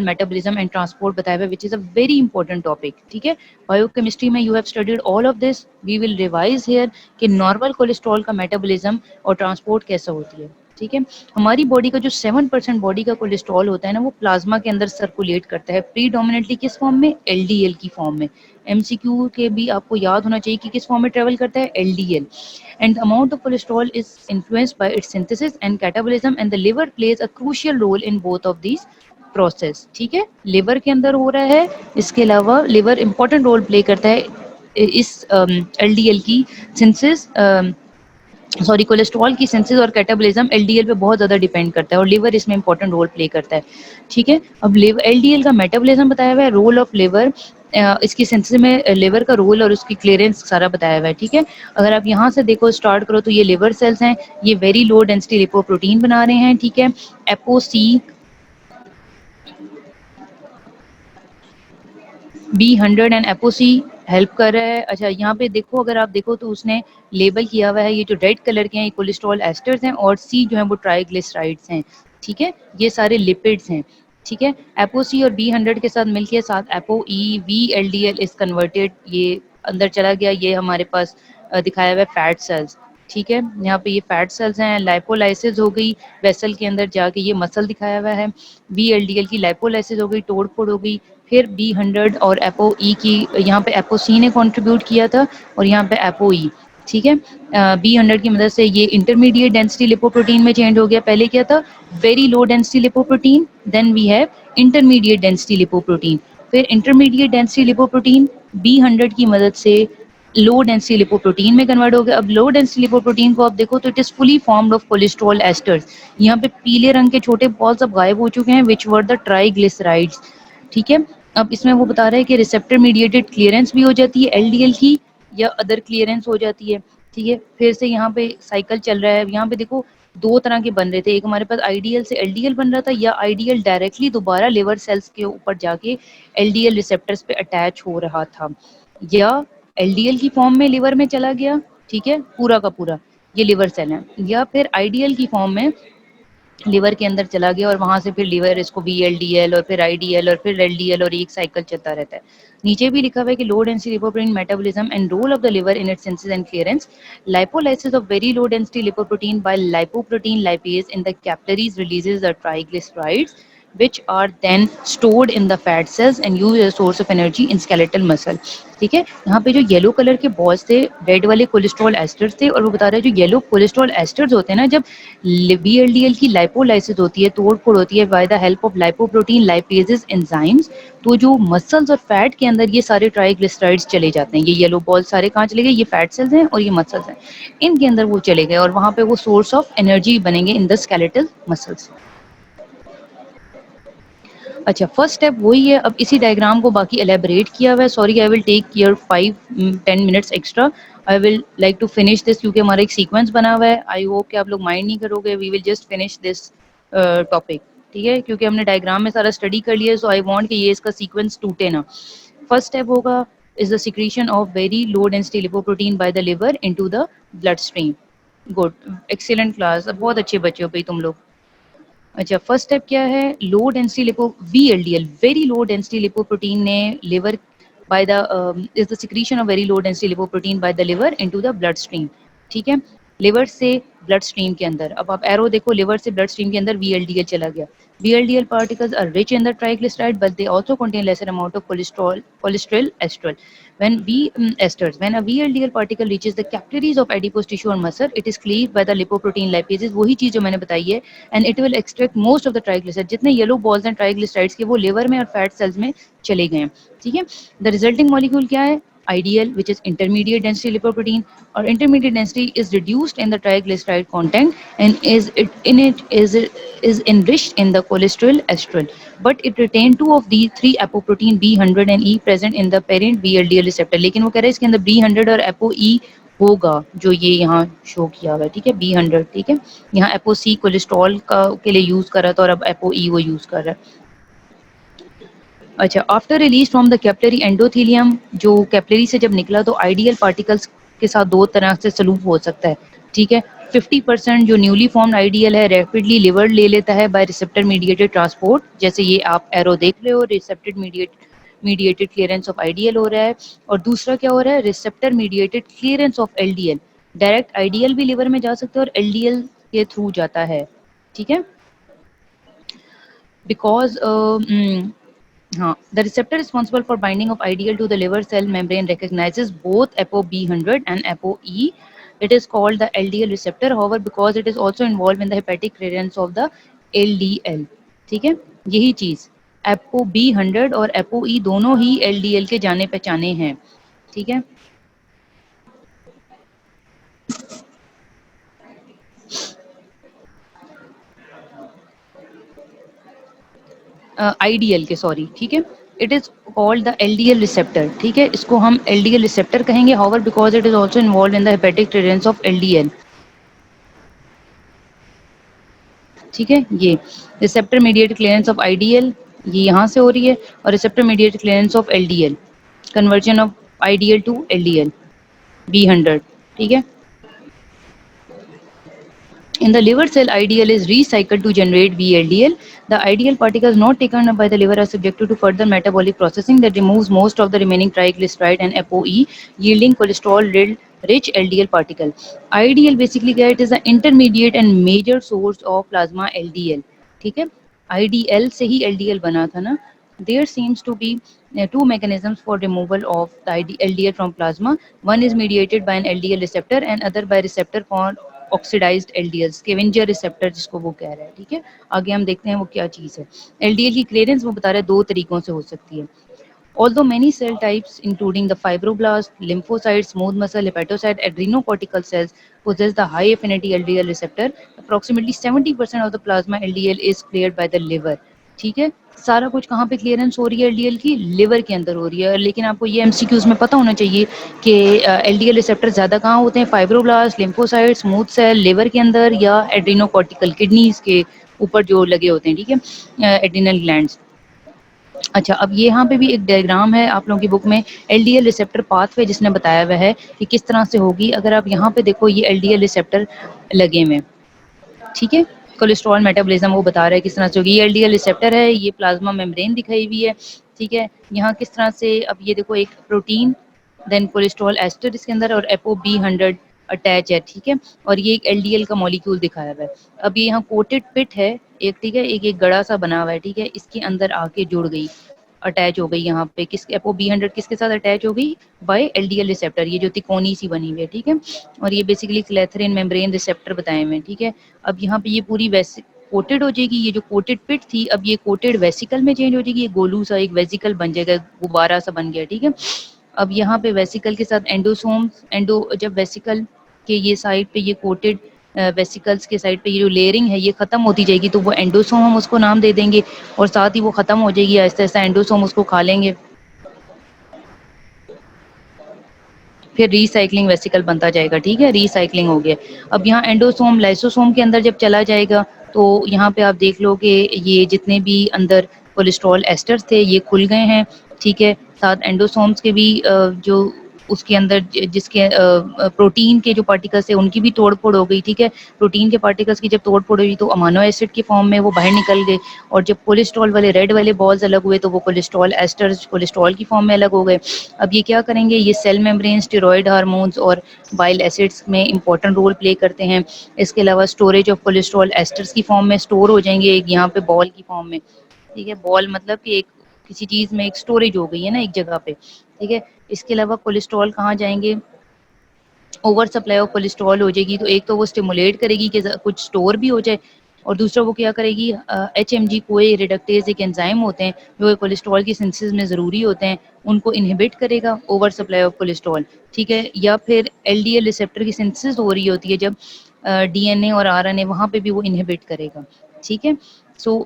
metabolism and transport बताया हुआ है, which is a very important topic, ठीक है? बायोकेमिस्ट्री में you have studied all of this, we will revise here कि नॉर्मल कोलेस्ट्रॉल का मेटाबॉलिज्म और ट्रांसपोर्ट कैसा होती है, ठीक है? हमारी बॉडी का जो 7% बॉडी का कोलेस्ट्रॉल होता है ना, वो प्लाज्मा के अंदर सर्कुलेट करता है, प्रीडोमिनेंटली किस फॉर्म में? एलडीएल की फॉर्म में। एमसीक्यू के भी आपको याद होना चाहिए कि किस फॉर्म में ट्रेवल करता है? LDL. And the amount of cholesterol is influenced by its synthesis and catabolism, and the liver plays a crucial role in both of these process, ठीक है? लिवर के अंदर हो रहा है, इसके अलावा लिवर इंपॉर्टेंट रोल प्ले करता है इस एलडीएल की सिंथेसिस, सॉरी कोलेस्ट्रॉल की सिंथेसिस और कैटाबॉलिज्म एलडीएल पे बहुत ज़्यादा डिपेंड करता है और लिवर इसमें इंपॉर्टेंट रोल प्ले करता है, ठीक है? अब लिवर एलडीएल का मेटाबॉलिज्म बताया हुआ है, रोल ऑफ लिवर इसकी सिंथेसिस में लिवर का रोल और उसकी क्लियरेंस सारा बताया हुआ है, ठीक है? अगर आप यहाँ से देखो स्टार्ट करो तो ये लिवर सेल्स हैं, ये वेरी लो डेंसिटी लिपोप्रोटीन बना रहे हैं, ठीक है? एपोसी B100 एंड एपोसी हेल्प कर रहा है। अच्छा, यहाँ पे देखो, अगर आप देखो तो उसने लेबल किया हुआ है, ये जो रेड कलर के हैं ये कोलेस्ट्रॉल एस्टर्स हैं और सी जो है वो ट्राइग्लिसराइड्स हैं, ठीक है? ये सारे लिपिड्स हैं, ठीक है? एपोसी और B100 के साथ मिलके साथ apo E VLDL is converted, ये अंदर चला गया, ये हमारे पास दिखाया हुआ है फैट सेल्स, ठीक है? यहाँ पे ये फैट सेल्स हैं, लाइपोलाइसिस हो गई वेसल के अंदर जाके, ये मसल दिखाया हुआ है, VLDL की लाइपोलाइसिस हो गई, तोड़ फोड़ हो गई, फिर B100 और एपो ई की, यहाँ पे एपो सी ने कंट्रीब्यूट किया था और यहाँ पे एपो ई, ठीक है? B100 की मदद से ये इंटरमीडिएट डेंसिटी लिपोप्रोटीन में चेंज हो गया, पहले क्या था? Very low density lipoprotein, then we have intermediate density lipoprotein, फिर इंटरमीडिएट डेंसिटी लिपोप्रोटीन B100 की मदद से लो डेंसिटी लिपोप्रोटीन में कन्वर्ट हो गया। अब लो डेंसिटी लिपोप्रोटीन को आप देखो तो it is fully formed of cholesterol asters, यहाँ पे पीले रंग के छोटे बॉल्स अब गायब हो चुके हैं, विच वर द ट्राइग्लिसराइड्स, ठीक है? अब इसमें वो बता रहा है कि रिसेप्टर मीडिएटेड क्लियरेंस भी हो जाती है एलडीएल की, या अदर क्लियरेंस हो जाती है, ठीक है? फिर से यहाँ पे साइकिल चल रहा है, यहाँ पे देखो दो तरह के बन रहे थे, एक हमारे पास आईडीएल से एलडीएल बन रहा था, या आईडीएल डायरेक्टली दोबारा लिवर सेल्स के ऊपर जाके एलडीएल रिसेप्टर्स पे अटैच हो रहा था, या एलडीएल की फॉर्म में लिवर में चला गया, ठीक है? पूरा का पूरा ये लिवर सेल है, या फिर आईडीएल की फॉर्म में लिवर के अंदर चला गया और वहां से फिर लिवर इसको VLDL और फिर IDL और फिर LDL और एक साइकिल चलता रहता है। नीचे भी लिखा हुआ है कि low density lipoprotein metabolism and role of the liver in its synthesis and clearance, lipolysis of very low density lipoprotein by lipoprotein lipase in the capillaries releases the triglycerides which are then stored in the fat cells and used as a source of energy in skeletal muscle, ठीक है? यहाँ पे जो येलो कलर के बॉल्स थे, रेड वाले कोलेस्ट्रॉल एस्टर्स थे, और वो बता रहा है जो येलो कोलेस्ट्रॉल एस्टर्स होते हैं ना, जब VLDL की लाइपोलाइसिस होती है, तोड़ फोड़ होती है by the help of lipoprotein lipases enzymes, तो जो मसल्स और फैट के अंदर ये सारे ट्राइग्लिसराइड्स चले जाते हैं, ये येलो बॉल सारे कहाँ चले गए? ये फैट सेल्स हैं और ये मसल्स हैं, इनके अंदर वो चले गए और वहाँ पे वो सोर्स ऑफ एनर्जी बनेंगे इन द स्केलेटल मसल्स। अच्छा, फर्स्ट स्टेप वही है, अब इसी डायग्राम को बाकी एलेबरेट किया हुआ है, sorry I will take your 5-10 minutes extra, I will like to finish this, क्योंकि हमारा एक सीक्वेंस बना हुआ है, आई होप कि आप लोग माइंड नहीं करोगे, we will just finish this topic, ठीक है? क्योंकि हमने डायग्राम में सारा स्टडी कर लिया है, सो आई वांट कि ये इसका सीक्वेंस टूटे ना। फर्स्ट स्टेप होगा is the secretion of very low density lipoprotein by the liver into the blood stream. Good, excellent class, बहुत अच्छे बच्चे हो भाई तुम लोग। अच्छा, फर्स्ट स्टेप क्या है? Low density lipo VLDL, very low density lipoprotein ने liver by the is the secretion of very low density lipoprotein by the liver into the blood stream, ठीक है? लिवर से ब्लड स्ट्रीम के अंदर, अब आप एरो देखो, लिवर से ब्लड स्ट्रीम के अंदर VLDL चला गया। VLDL particles are rich in the triglyceride, but they also contain lesser amount of cholesterol esterol. When a VLDL particle reaches the capillaries of adipose tissue or muscle, it is cleaved by the lipoprotein lipases, वही चीज जो मैंने बताई है, and it will extract most of the triglycerides, जितने येलो बॉल्स हैं ट्राइग्लिसराइड्स के वो लिवर में और फैट सेल्स में चले गए हैं, ठीक है? द रिजल्टिंग मॉलिक्यूल क्या है? IDL, which is intermediate density lipoprotein, or intermediate density is reduced in the triglyceride content and is enriched in the cholesterol esterol, but it retained two of the three apoprotein B100 and E present in the parent VLDL receptor, लेकिन वो कह रहे हैं इसके अंदर B100 और ApoE होगा, जो ये यहाँ शो किया हुआ है, ठीक है? B100, ठीक है? यहाँ ApoC कोलेस्ट्रॉल का के लिए यूज कर रहा था और अब ApoE वो यूज कर रहा है। अच्छा, after release from the capillary endothelium, जो कैपिलरी से जब निकला तो आइडियल पार्टिकल्स के साथ दो तरह से सलूक हो सकता है, ठीक है। 50% जो न्यूली फॉर्म्ड आइडियल है रैपिडली लिवर ले लेता है बाय रिसेप्टर मीडिएटेड ट्रांसपोर्ट, जैसे ये आप एरो देख रहे हो, रिसेप्टेड मीडिएटेड क्लियरेंस ऑफ आइडियल हो रहा है। और दूसरा क्या हो रहा है, receptor mediated clearance of LDL, direct ideal भी लिवर में जा सकते हैं और एलडीएल के थ्रू जाता है, ठीक है। Because the receptor responsible for binding of ideal to the liver cell membrane recognizes both ApoB100 and ApoE. It is called the LDL receptor, however, because it is also involved in the hepatic clearance of the LDL. ठीक है, यही चीज ApoB100 और ApoE दोनों ही LDL के जाने पहचाने हैं, ठीक है। आईडीएल के, सॉरी, ठीक है। It is called the LDL receptor, ठीक है, इसको हम एलडीएल रिसेप्टर कहेंगे, however because it is also involve in the hepatic clearance of LDL, ठीक है। ये receptor mediated clearance of IDL ये यहाँ से हो रही है, और receptor mediated clearance of LDL, conversion of IDL to LDL B100, ठीक है। In the liver cell, IDL is recycled to generate VLDL. The IDL particles not taken up by the liver are subjected to further metabolic processing that removes most of the remaining triglyceride and ApoE, yielding cholesterol-rich LDL particle. IDL basically क्या है, it is the intermediate and major source of plasma LDL. ठीक है, IDL से ही LDL बना था ना। There seems to be two mechanisms for removal of the LDL from plasma. One is mediated by an LDL receptor and other by receptor for oxidised LDL, scavenger receptor जिसको वो कह रहा है, ठीक है। आगे हम देखते हैं वो क्या चीज़ है। एलडीएल की क्लियरेंस वो बता रहे हैं दो तरीकों से हो सकती है। Although many cell types, including the fibroblast, lymphocytes, smooth muscle, hepatocyte, adrenocortical cells, possess the high affinity LDL receptor, approximately 70% of the plasma LDL is cleared by the liver. ठीक है, सारा कुछ कहाँ पे क्लियरेंस हो रही है एलडीएल की, लिवर के अंदर हो रही है। लेकिन आपको ये एमसीक्यूज में पता होना चाहिए कि एलडीएल रिसेप्टर ज़्यादा कहाँ होते हैं, fibroblast, lymphocyte, smooth cell, liver के अंदर, या एड्रीनोकॉर्टिकल किडनीज के ऊपर जो लगे होते हैं, ठीक है, एड्रिनल ग्लैंड्स। अच्छा, अब ये यहाँ पे भी एक डायग्राम है आप लोगों की बुक में, एलडीएल रिसेप्टर पाथवे जिसने बताया हुआ है कि किस तरह से होगी। अगर आप यहाँ पे देखो, ये एलडीएल रिसेप्टर लगे हुए, ठीक है, कोलेस्ट्रॉल मेटाबॉलिज्म वो बता रहा है किस तरह से होगी। ये एलडीएल रिसेप्टर है, ये प्लाज्मा मेम्ब्रेन दिखाई हुई है, ठीक है। यहाँ किस तरह से, अब ये देखो, एक प्रोटीन, देन कोलेस्ट्रॉल एस्टर इसके अंदर, और ApoB100 अटैच है, ठीक है। और ये एक एलडीएल का मॉलिक्यूल दिखाया हुआ है। अब ये यहाँ कोटेड पिट है एक, ठीक है, एक एक गड़ा सा बना हुआ है, ठीक है, इसके अंदर आके जुड़ गई, अटैच हो गई यहाँ पे, किस ApoB100 किसके साथ अटैच हो गई, बाय एलडीएल रिसेप्टर, ये जो तिकोनी सी बनी हुई है, ठीक है। और ये बेसिकली क्लेथरिन मेम्ब्रेन रिसेप्टर बताए हुए हैं, ठीक है। अब यहाँ पे ये पूरी वैसे कोटेड हो जाएगी, ये जो कोटेड पिट थी अब ये कोटेड वेसिकल में चेंज हो जाएगी, ये गोलू सा एक वेसिकल बन जाएगा, गुब्बारा सा बन गया, ठीक है। अब यहाँ पे वेसिकल के साथ एंडोसोम्स, जब वेसिकल के ये साइड पे ये कोटेड वेसिकल्स के साइड पे ये जो लेयरिंग है ये खत्म होती जाएगी, तो वो एंडोसोम हम उसको नाम दे देंगे, और साथ ही वो खत्म हो जाएगी, ऐसा ऐसा एंडोसोम उसको खा लेंगे, फिर रिसाइकलिंग वेसिकल बनता जाएगा, ठीक है, रिसाइकलिंग हो गया। अब यहाँ एंडोसोम लाइसोसोम के अंदर जब चला जाएगा तो यहाँ पे आप देख लो कि ये जितने भी अंदर कोलेस्ट्रॉल एस्टर्स थे ये खुल गए हैं, ठीक है। साथ एंडोसोम्स के भी जो उसके अंदर जिसके प्रोटीन के जो पार्टिकल्स थे उनकी भी तोड़ फोड़ हो गई, ठीक है। प्रोटीन के पार्टिकल्स की जब तोड़ फोड़ हुई तो अमानो एसिड की फॉर्म में वो बाहर निकल गए, और जब कोलेस्ट्रॉल वाले रेड वाले बॉल्स अलग हुए तो वो कोलेस्ट्रॉल एस्टर्स कोलेस्ट्रॉल की फॉर्म में अलग हो गए। अब ये क्या करेंगे, ये सेल मेम्ब्रेन स्टेरॉयड हार्मोन्स और बाइल एसिड्स में इंपॉर्टेंट रोल प्ले करते हैं। इसके अलावा स्टोरेज ऑफ कोलेस्ट्रॉल एस्टर्स की फॉर्म में स्टोर हो जाएंगे, एक यहाँ पे बॉल की फॉर्म में, ठीक है। बॉल मतलब कि एक किसी चीज में एक स्टोरेज हो गई है ना एक जगह पे, ठीक है। इसके अलावा कोलेस्ट्रॉल कहाँ जाएंगे, ओवर सप्लाई ऑफ कोलेस्ट्रॉल हो जाएगी, तो एक तो वो स्टिमुलेट करेगी कि कुछ स्टोर भी हो जाए, और दूसरा वो क्या करेगी, HMG कोए रिडक्टेज एक एंजाइम होते हैं जो कोलेस्ट्रॉल की सिंथेसिस में ज़रूरी होते हैं, उनको इनहिबिट करेगा, ओवर सप्लाई ऑफ कोलेस्ट्रॉल, ठीक है। या फिर LDL रिसेप्टर की सिंथेसिस हो रही होती है जब DNA और RNA, वहाँ पे भी वो इनहिबिट करेगा, ठीक है। सो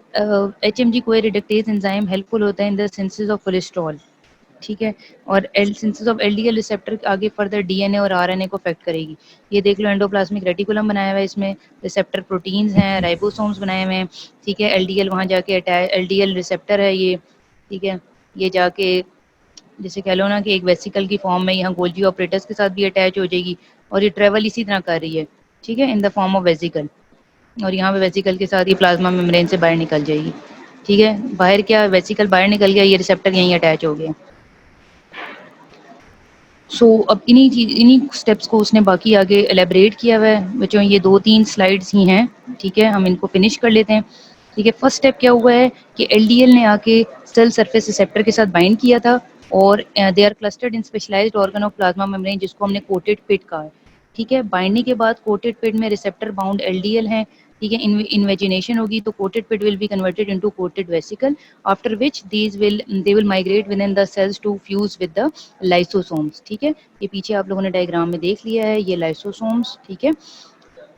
HMG कोए रिडक्टेज एंजाइम हेल्पफुल होता है in the synthesis of cholesterol, ठीक है। और L synthesis of LDL receptor आगे फर्दर डीएनए और आरएनए को अफेक्ट करेगी। ये देख लो, एंडोप्लाज्मिक रेटिकुलम बनाया हुआ है, इसमें रिसेप्टर प्रोटीन्स हैं, राइबोसोम्स बनाए हुए हैं, ठीक है। एलडीएल वहाँ जाके अटैच, एलडीएल रिसेप्टर है ये, ठीक है। ये जाके जैसे कह लो ना कि एक वेसिकल की फॉर्म में यहाँ गोल्जी ऑपरेटर्स के साथ भी अटैच हो जाएगी और ये ट्रेवल इसी तरह कर रही है, ठीक है, in the form of vesicle. और यहाँ पे वेसिकल के साथ ही प्लाज्मा मेम्ब्रेन से बाहर निकल जाएगी, ठीक है। बाहर क्या, वेसिकल बाहर निकल गया, ये रिसेप्टर यहीं अटैच हो गया। अब इन्हीं स्टेप्स को उसने बाकी आगे एलेबरेट किया हुआ है बच्चों। ये 2-3 स्लाइड्स ही हैं, ठीक है, हम इनको फिनिश कर लेते हैं। ठीक है, फर्स्ट स्टेप क्या हुआ है कि एलडीएल ने आके सेल सरफेस रिसेप्टर के साथ बाइंड किया था और they are clustered in specialised organ of plasma membrane, जिसको हमने कोटेड पिट कहा है। ठीक है, बाइंडिंग के बाद कोटेड पिट में रिसेप्टर बाउंड एलडीएल है, ठीक है। इन्वेजिनेशन होगी तो coated pit will be converted into coated vesicle, after which they will migrate within the cells to fuse with the lysosomes. ठीक है, ये पीछे आप लोगों ने डायग्राम में देख लिया है, ये लाइसोसोम्स, ठीक है।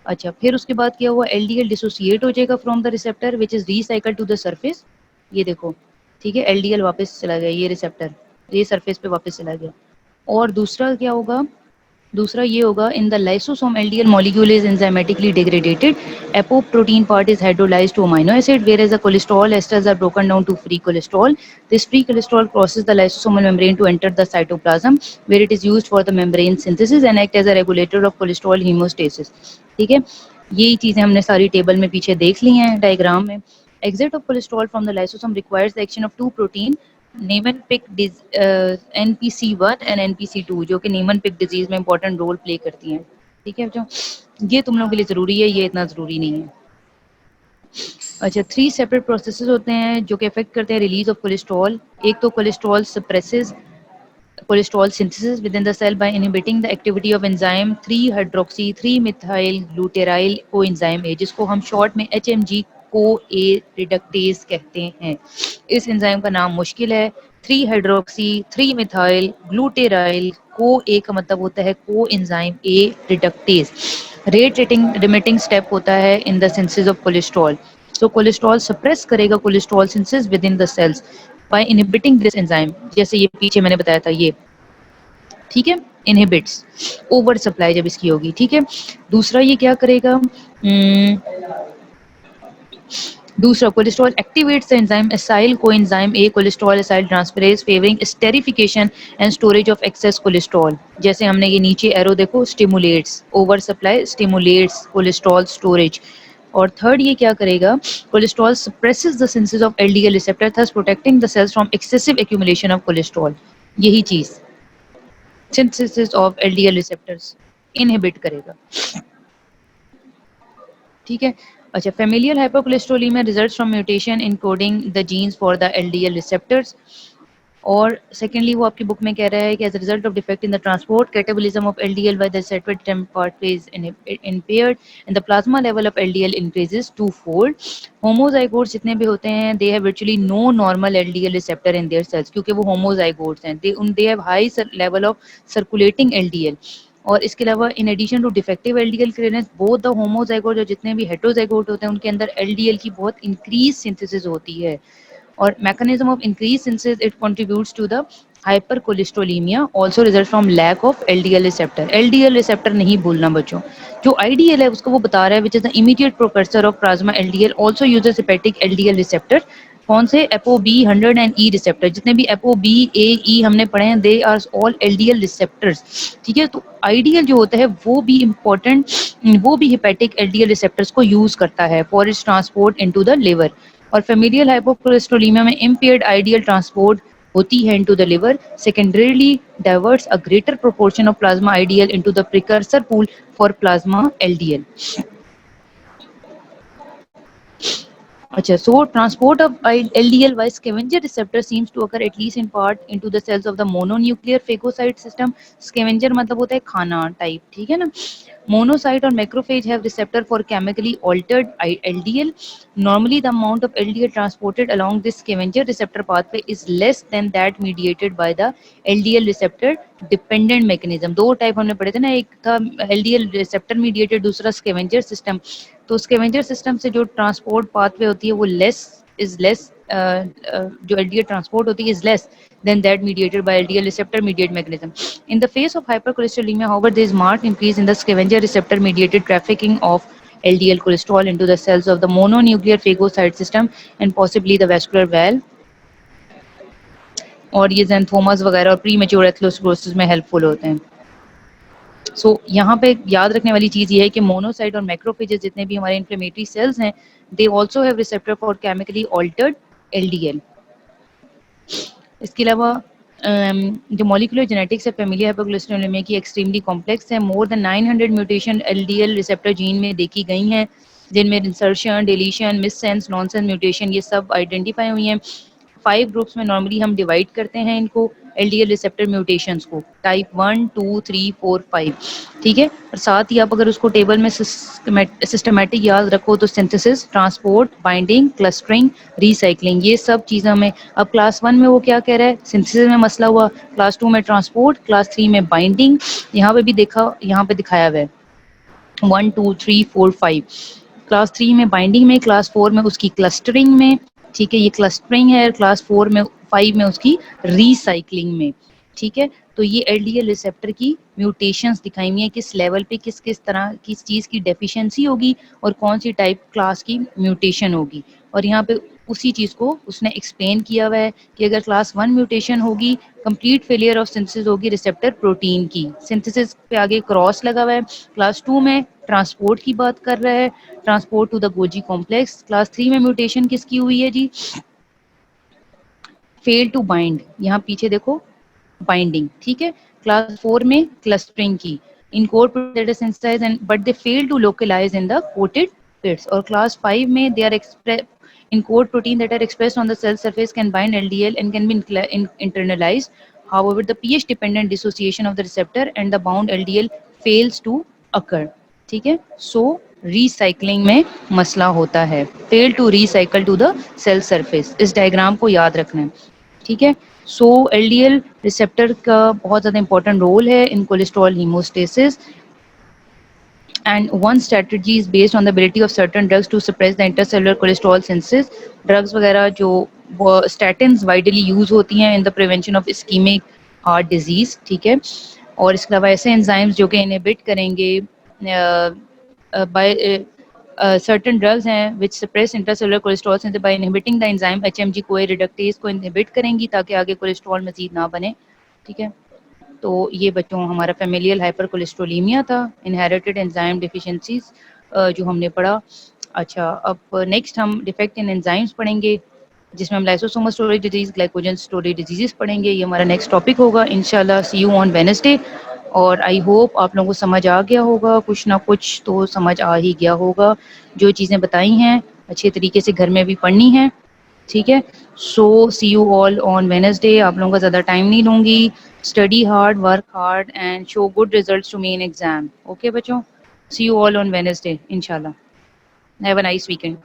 अच्छा, फिर उसके बाद क्या हुआ, एलडीएल डिसोसिएट हो जाएगा from the receptor which is recycle to the surface, ये देखो, ठीक है, एलडीएल वापस चला गया, ये रिसेप्टर ये सरफेस पे वापस चला गया। और दूसरा क्या होगा, दूसरा ये होगा, in the lysosome LDL molecule is enzymatically degraded, apoprotein part is hydrolysed to amino acid whereas the cholesterol esters are broken down to free cholesterol. This free cholesterol crosses the lysosomal membrane to enter the cytoplasm where it is used for the membrane synthesis and act as a regulator of cholesterol hemostasis. ठीक है, यही चीजें हमने सारी टेबल में पीछे देख ली हैं डायग्राम में। Exit of cholesterol from the lysosome requires the action of two protein Niemann-Pick NPC1 and NPC2, जो कि नीमन-पिक डिजीज में इंपॉर्टेंट रोल प्ले करती हैं। ठीक है बच्चों, ये तुम लोगों के लिए जरूरी है, ये इतना जरूरी नहीं है। अच्छा, 3 सेपरेट प्रोसेसेस होते हैं जो कि अफेक्ट करते हैं रिलीज ऑफ कोलेस्ट्रॉल। एक तो cholesterol suppresses cholesterol synthesis within the cell by inhibiting the activity of enzyme 3-hydroxy 3-methyl gluteryl coenzyme A, जिसको हम शॉर्ट में HMG को ए रिडक्टेज कहते हैं। इस एंजाइम का नाम मुश्किल है। 3-हाइड्रोक्सी 3-मिथाइल ग्लूटेराइल को ए का मतलब होता है को enzyme A reductase. Rate limiting step होता है in the synthesis of cholesterol. So cholesterol suppress करेगा cholesterol synthesis within the cells by inhibiting this enzyme, जैसे ये पीछे मैंने बताया था ये, ठीक है, इनहिबिट्स ओवर सप्लाई जब इसकी होगी। ठीक है, दूसरा ये क्या करेगा, दूसरा cholesterol activates the enzyme acyl coenzyme A cholesterol acyl transferase favouring esterification and storage of excess cholesterol. जैसे हमने ये नीचे एरो देखो, stimulates over supply, stimulates cholesterol storage. और थर्ड ये क्या करेगा, cholesterol suppresses the synthesis of LDL receptor thus protecting the cells from excessive accumulation of cholesterol. यही चीज synthesis of LDL receptors inhibit करेगा। ठीक है, अच्छा, familial hypercholesterolemia results from mutation encoding the genes for the LDL receptors। और सेकेंडली वो आपकी बुक में कह रहा है कि as a result of defect in the transport catabolism of LDL by the सेटवेट pathway is impaired and the plasma level of LDL increases twofold। Homozygotes जितने भी होते हैं they have virtually no normal LDL receptor in their cells, क्योंकि वो होमोजाइगोट्स हैं, they have high level of circulating LDL। और इसके अलावा in addition to defective LDL clearance both the homozygote और जितने भी हेटेरोजाइगोट होते हैं उनके अंदर एलडीएल की बहुत इंक्रीज सिंथेसिस होती है। और mechanism of increased synthesis it contributes to the hypercholesterolemia also results from lack of LDL receptor। LDL receptor नहीं भूलना बच्चों, जो IDL है उसको वो बता रहा है which is the immediate precursor of plasma LDL also uses hepatic LDL receptor। कौन से, ApoB100 एंड E रिसेप्टर, जितने भी ApoB A E हमने पढ़े हैं they are all LDL receptors. ठीक है, तो आइडियल जो होता है वो भी इम्पोर्टेंट, वो भी हेपेटिक LDL रिसेप्टर्स को यूज करता है for its transport into the liver. और फेमिलियल हाइपोकोलेस्ट्रोलेमिया में इम्पेयर्ड आइडियल ट्रांसपोर्ट होती है into the liver, secondarily diverts a greater proportion of plasma IDL into the precursor pool for plasma LDL. अच्छा, so transport of LDL by scavenger receptor seems to occur at least in part into the cells of the mononuclear phagocyte system। scavenger मतलब होता है खाना टाइप, ठीक है ना। monocyte और macrophage have receptor for chemically altered LDL। normally the amount of LDL transported along this scavenger receptor pathway is less than that mediated by the LDL receptor dependent mechanism। दो टाइप हमने पढ़े थे ना, एक था LDL receptor mediated, दूसरा scavenger system। तो स्कैवेंजर सिस्टम से जो ट्रांसपोर्ट पाथवे होती है वो लेस जो एलडीएल ट्रांसपोर्ट होती है is less than that mediated by LDL receptor mediate mechanism. In the face of hypercholesterolaemia however there is marked increase in the scavenger receptor mediated trafficking of LDL cholesterol into the cells of the mononuclear phagocyte system and possibly the vascular valve। और ये ज़ैंथोमास वगैरह और प्रीमेच्योर एथेरोस्क्लेरोसिस में हेल्पफुल होते हैं। यहाँ पे याद रखने वाली चीज़ ये है कि मोनोसाइट और मैक्रोफेजेस जितने भी हमारे इन्फ्लेमेटरी सेल्स हैं, they also have receptor for chemically altered LDL. इसके अलावा जो मॉलिक्यूलर जेनेटिक्स है फैमिली हाइपोक्लोस्टेरोलेमिया की एक्सट्रीमली कॉम्प्लेक्स है। More than 900 mutation LDL receptor gene में देखी गई हैं, जिनमें इंसर्शन, डिलीशन, मिससेंस, नॉनसेंस म्यूटेशन ये सब आइडेंटिफाई हुई हैं। 5 ग्रुप्स में नॉर्मली हम डिवाइड करते हैं इनको, एलडीएल रिसेप्टर म्यूटेशंस को, टाइप 1, 2, 3, 4, 5, ठीक है। और साथ ही आप अगर उसको टेबल में सिस्टमेटिक याद रखो तो synthesis, transport, binding, clustering, recycling, ये सब चीज़ें हमें। अब क्लास 1 में वो क्या कह रहा है, सिंथेसिस में मसला हुआ, क्लास 2 में ट्रांसपोर्ट, क्लास 3 में बाइंडिंग, यहाँ पे भी देखा, यहाँ पे दिखाया हुआ है 1, 2, 3, 4, 5। क्लास 3 में बाइंडिंग में, क्लास 4 में उसकी क्लस्टरिंग में, ठीक है, ये क्लस्टरिंग है, क्लास 4 में 5 में उसकी रिसाइकलिंग में, ठीक है। तो ये एलडीएल रिसेप्टर की म्यूटेशंस दिखाई हुई है, किस लेवल पे किस किस तरह किस चीज़ की डेफिशिएंसी होगी और कौन सी टाइप क्लास की म्यूटेशन होगी। और यहाँ पे उसी चीज़ को उसने एक्सप्लेन किया हुआ है कि अगर क्लास 1 म्यूटेशन होगी, कंप्लीट फेलियर ऑफ सिंथेसिस होगी रिसेप्टर प्रोटीन की, सिंथेसिस पे आगे क्रॉस लगा हुआ है। क्लास 2 में ट्रांसपोर्ट की बात कर रहा है, transport to the Golgi complex. Class 3 में म्यूटेशन किसकी हुई है जी, फेल टू बाइंड, यहाँ पीछे देखो बाइंडिंग, ठीक है। क्लास 4 में क्लस्टरिंग की, in core synthesise and but they fail to localise in the coated pits। और क्लास 5 में they are express in core protein that are expressed on the cell surface can bind LDL and can be internalized. However, the pH dependent dissociation of the receptor and the bound LDL fails to occur, ठीक है। सो रिसाइकलिंग में मसला होता है, fail to recycle to the cell surface, इस डायग्राम को याद रखना है, ठीक है। सो एलडीएल रिसेप्टर का बहुत ज़्यादा इंपॉर्टेंट रोल है in cholesterol homeostasis, and one strategy is based on the ability of certain drugs to suppress the intercellular cholesterol synthesis। drugs वगैरह जो statins widely use होती हैं in the prevention of ischemic heart disease, ठीक है। और इसके अलावा ऐसे एंजाइम्स जो कि इनहिबिट करेंगे by certain drugs हैं which suppress intracellular cholesterol synthesis by inhibiting the enzyme HMG CoA reductase को इनहिबिट करेंगी ताकि आगे कोलेस्ट्रॉल मजीद ना बने, ठीक है। तो ये बच्चों हमारा फेमिलियल हाइपर कोलेस्ट्रोलीमिया था, इनहेरिटेड एंजाइम डिफिशिएंसीज जो हमने पढ़ा। अच्छा, अब नेक्स्ट हम डिफेक्ट इन एंजाइम्स पढ़ेंगे, जिसमें हम lysosomal storage disease, glycogen storage diseases पढ़ेंगे। ये हमारा नेक्स्ट टॉपिक होगा इंशाल्लाह। सी यू ऑन वेडनेसडे। और आई होप आप लोगों को समझ आ गया होगा, कुछ ना कुछ तो समझ आ ही गया होगा। जो चीज़ें बताई हैं अच्छे तरीके से घर में भी पढ़नी है, ठीक है। So see you all on Wednesday. आप लोगों का ज़्यादा टाइम नहीं लूँगी। Study hard, work hard and show good results to main exam. Okay बच्चों, see you all on Wednesday इंशाल्लाह। Have a nice weekend.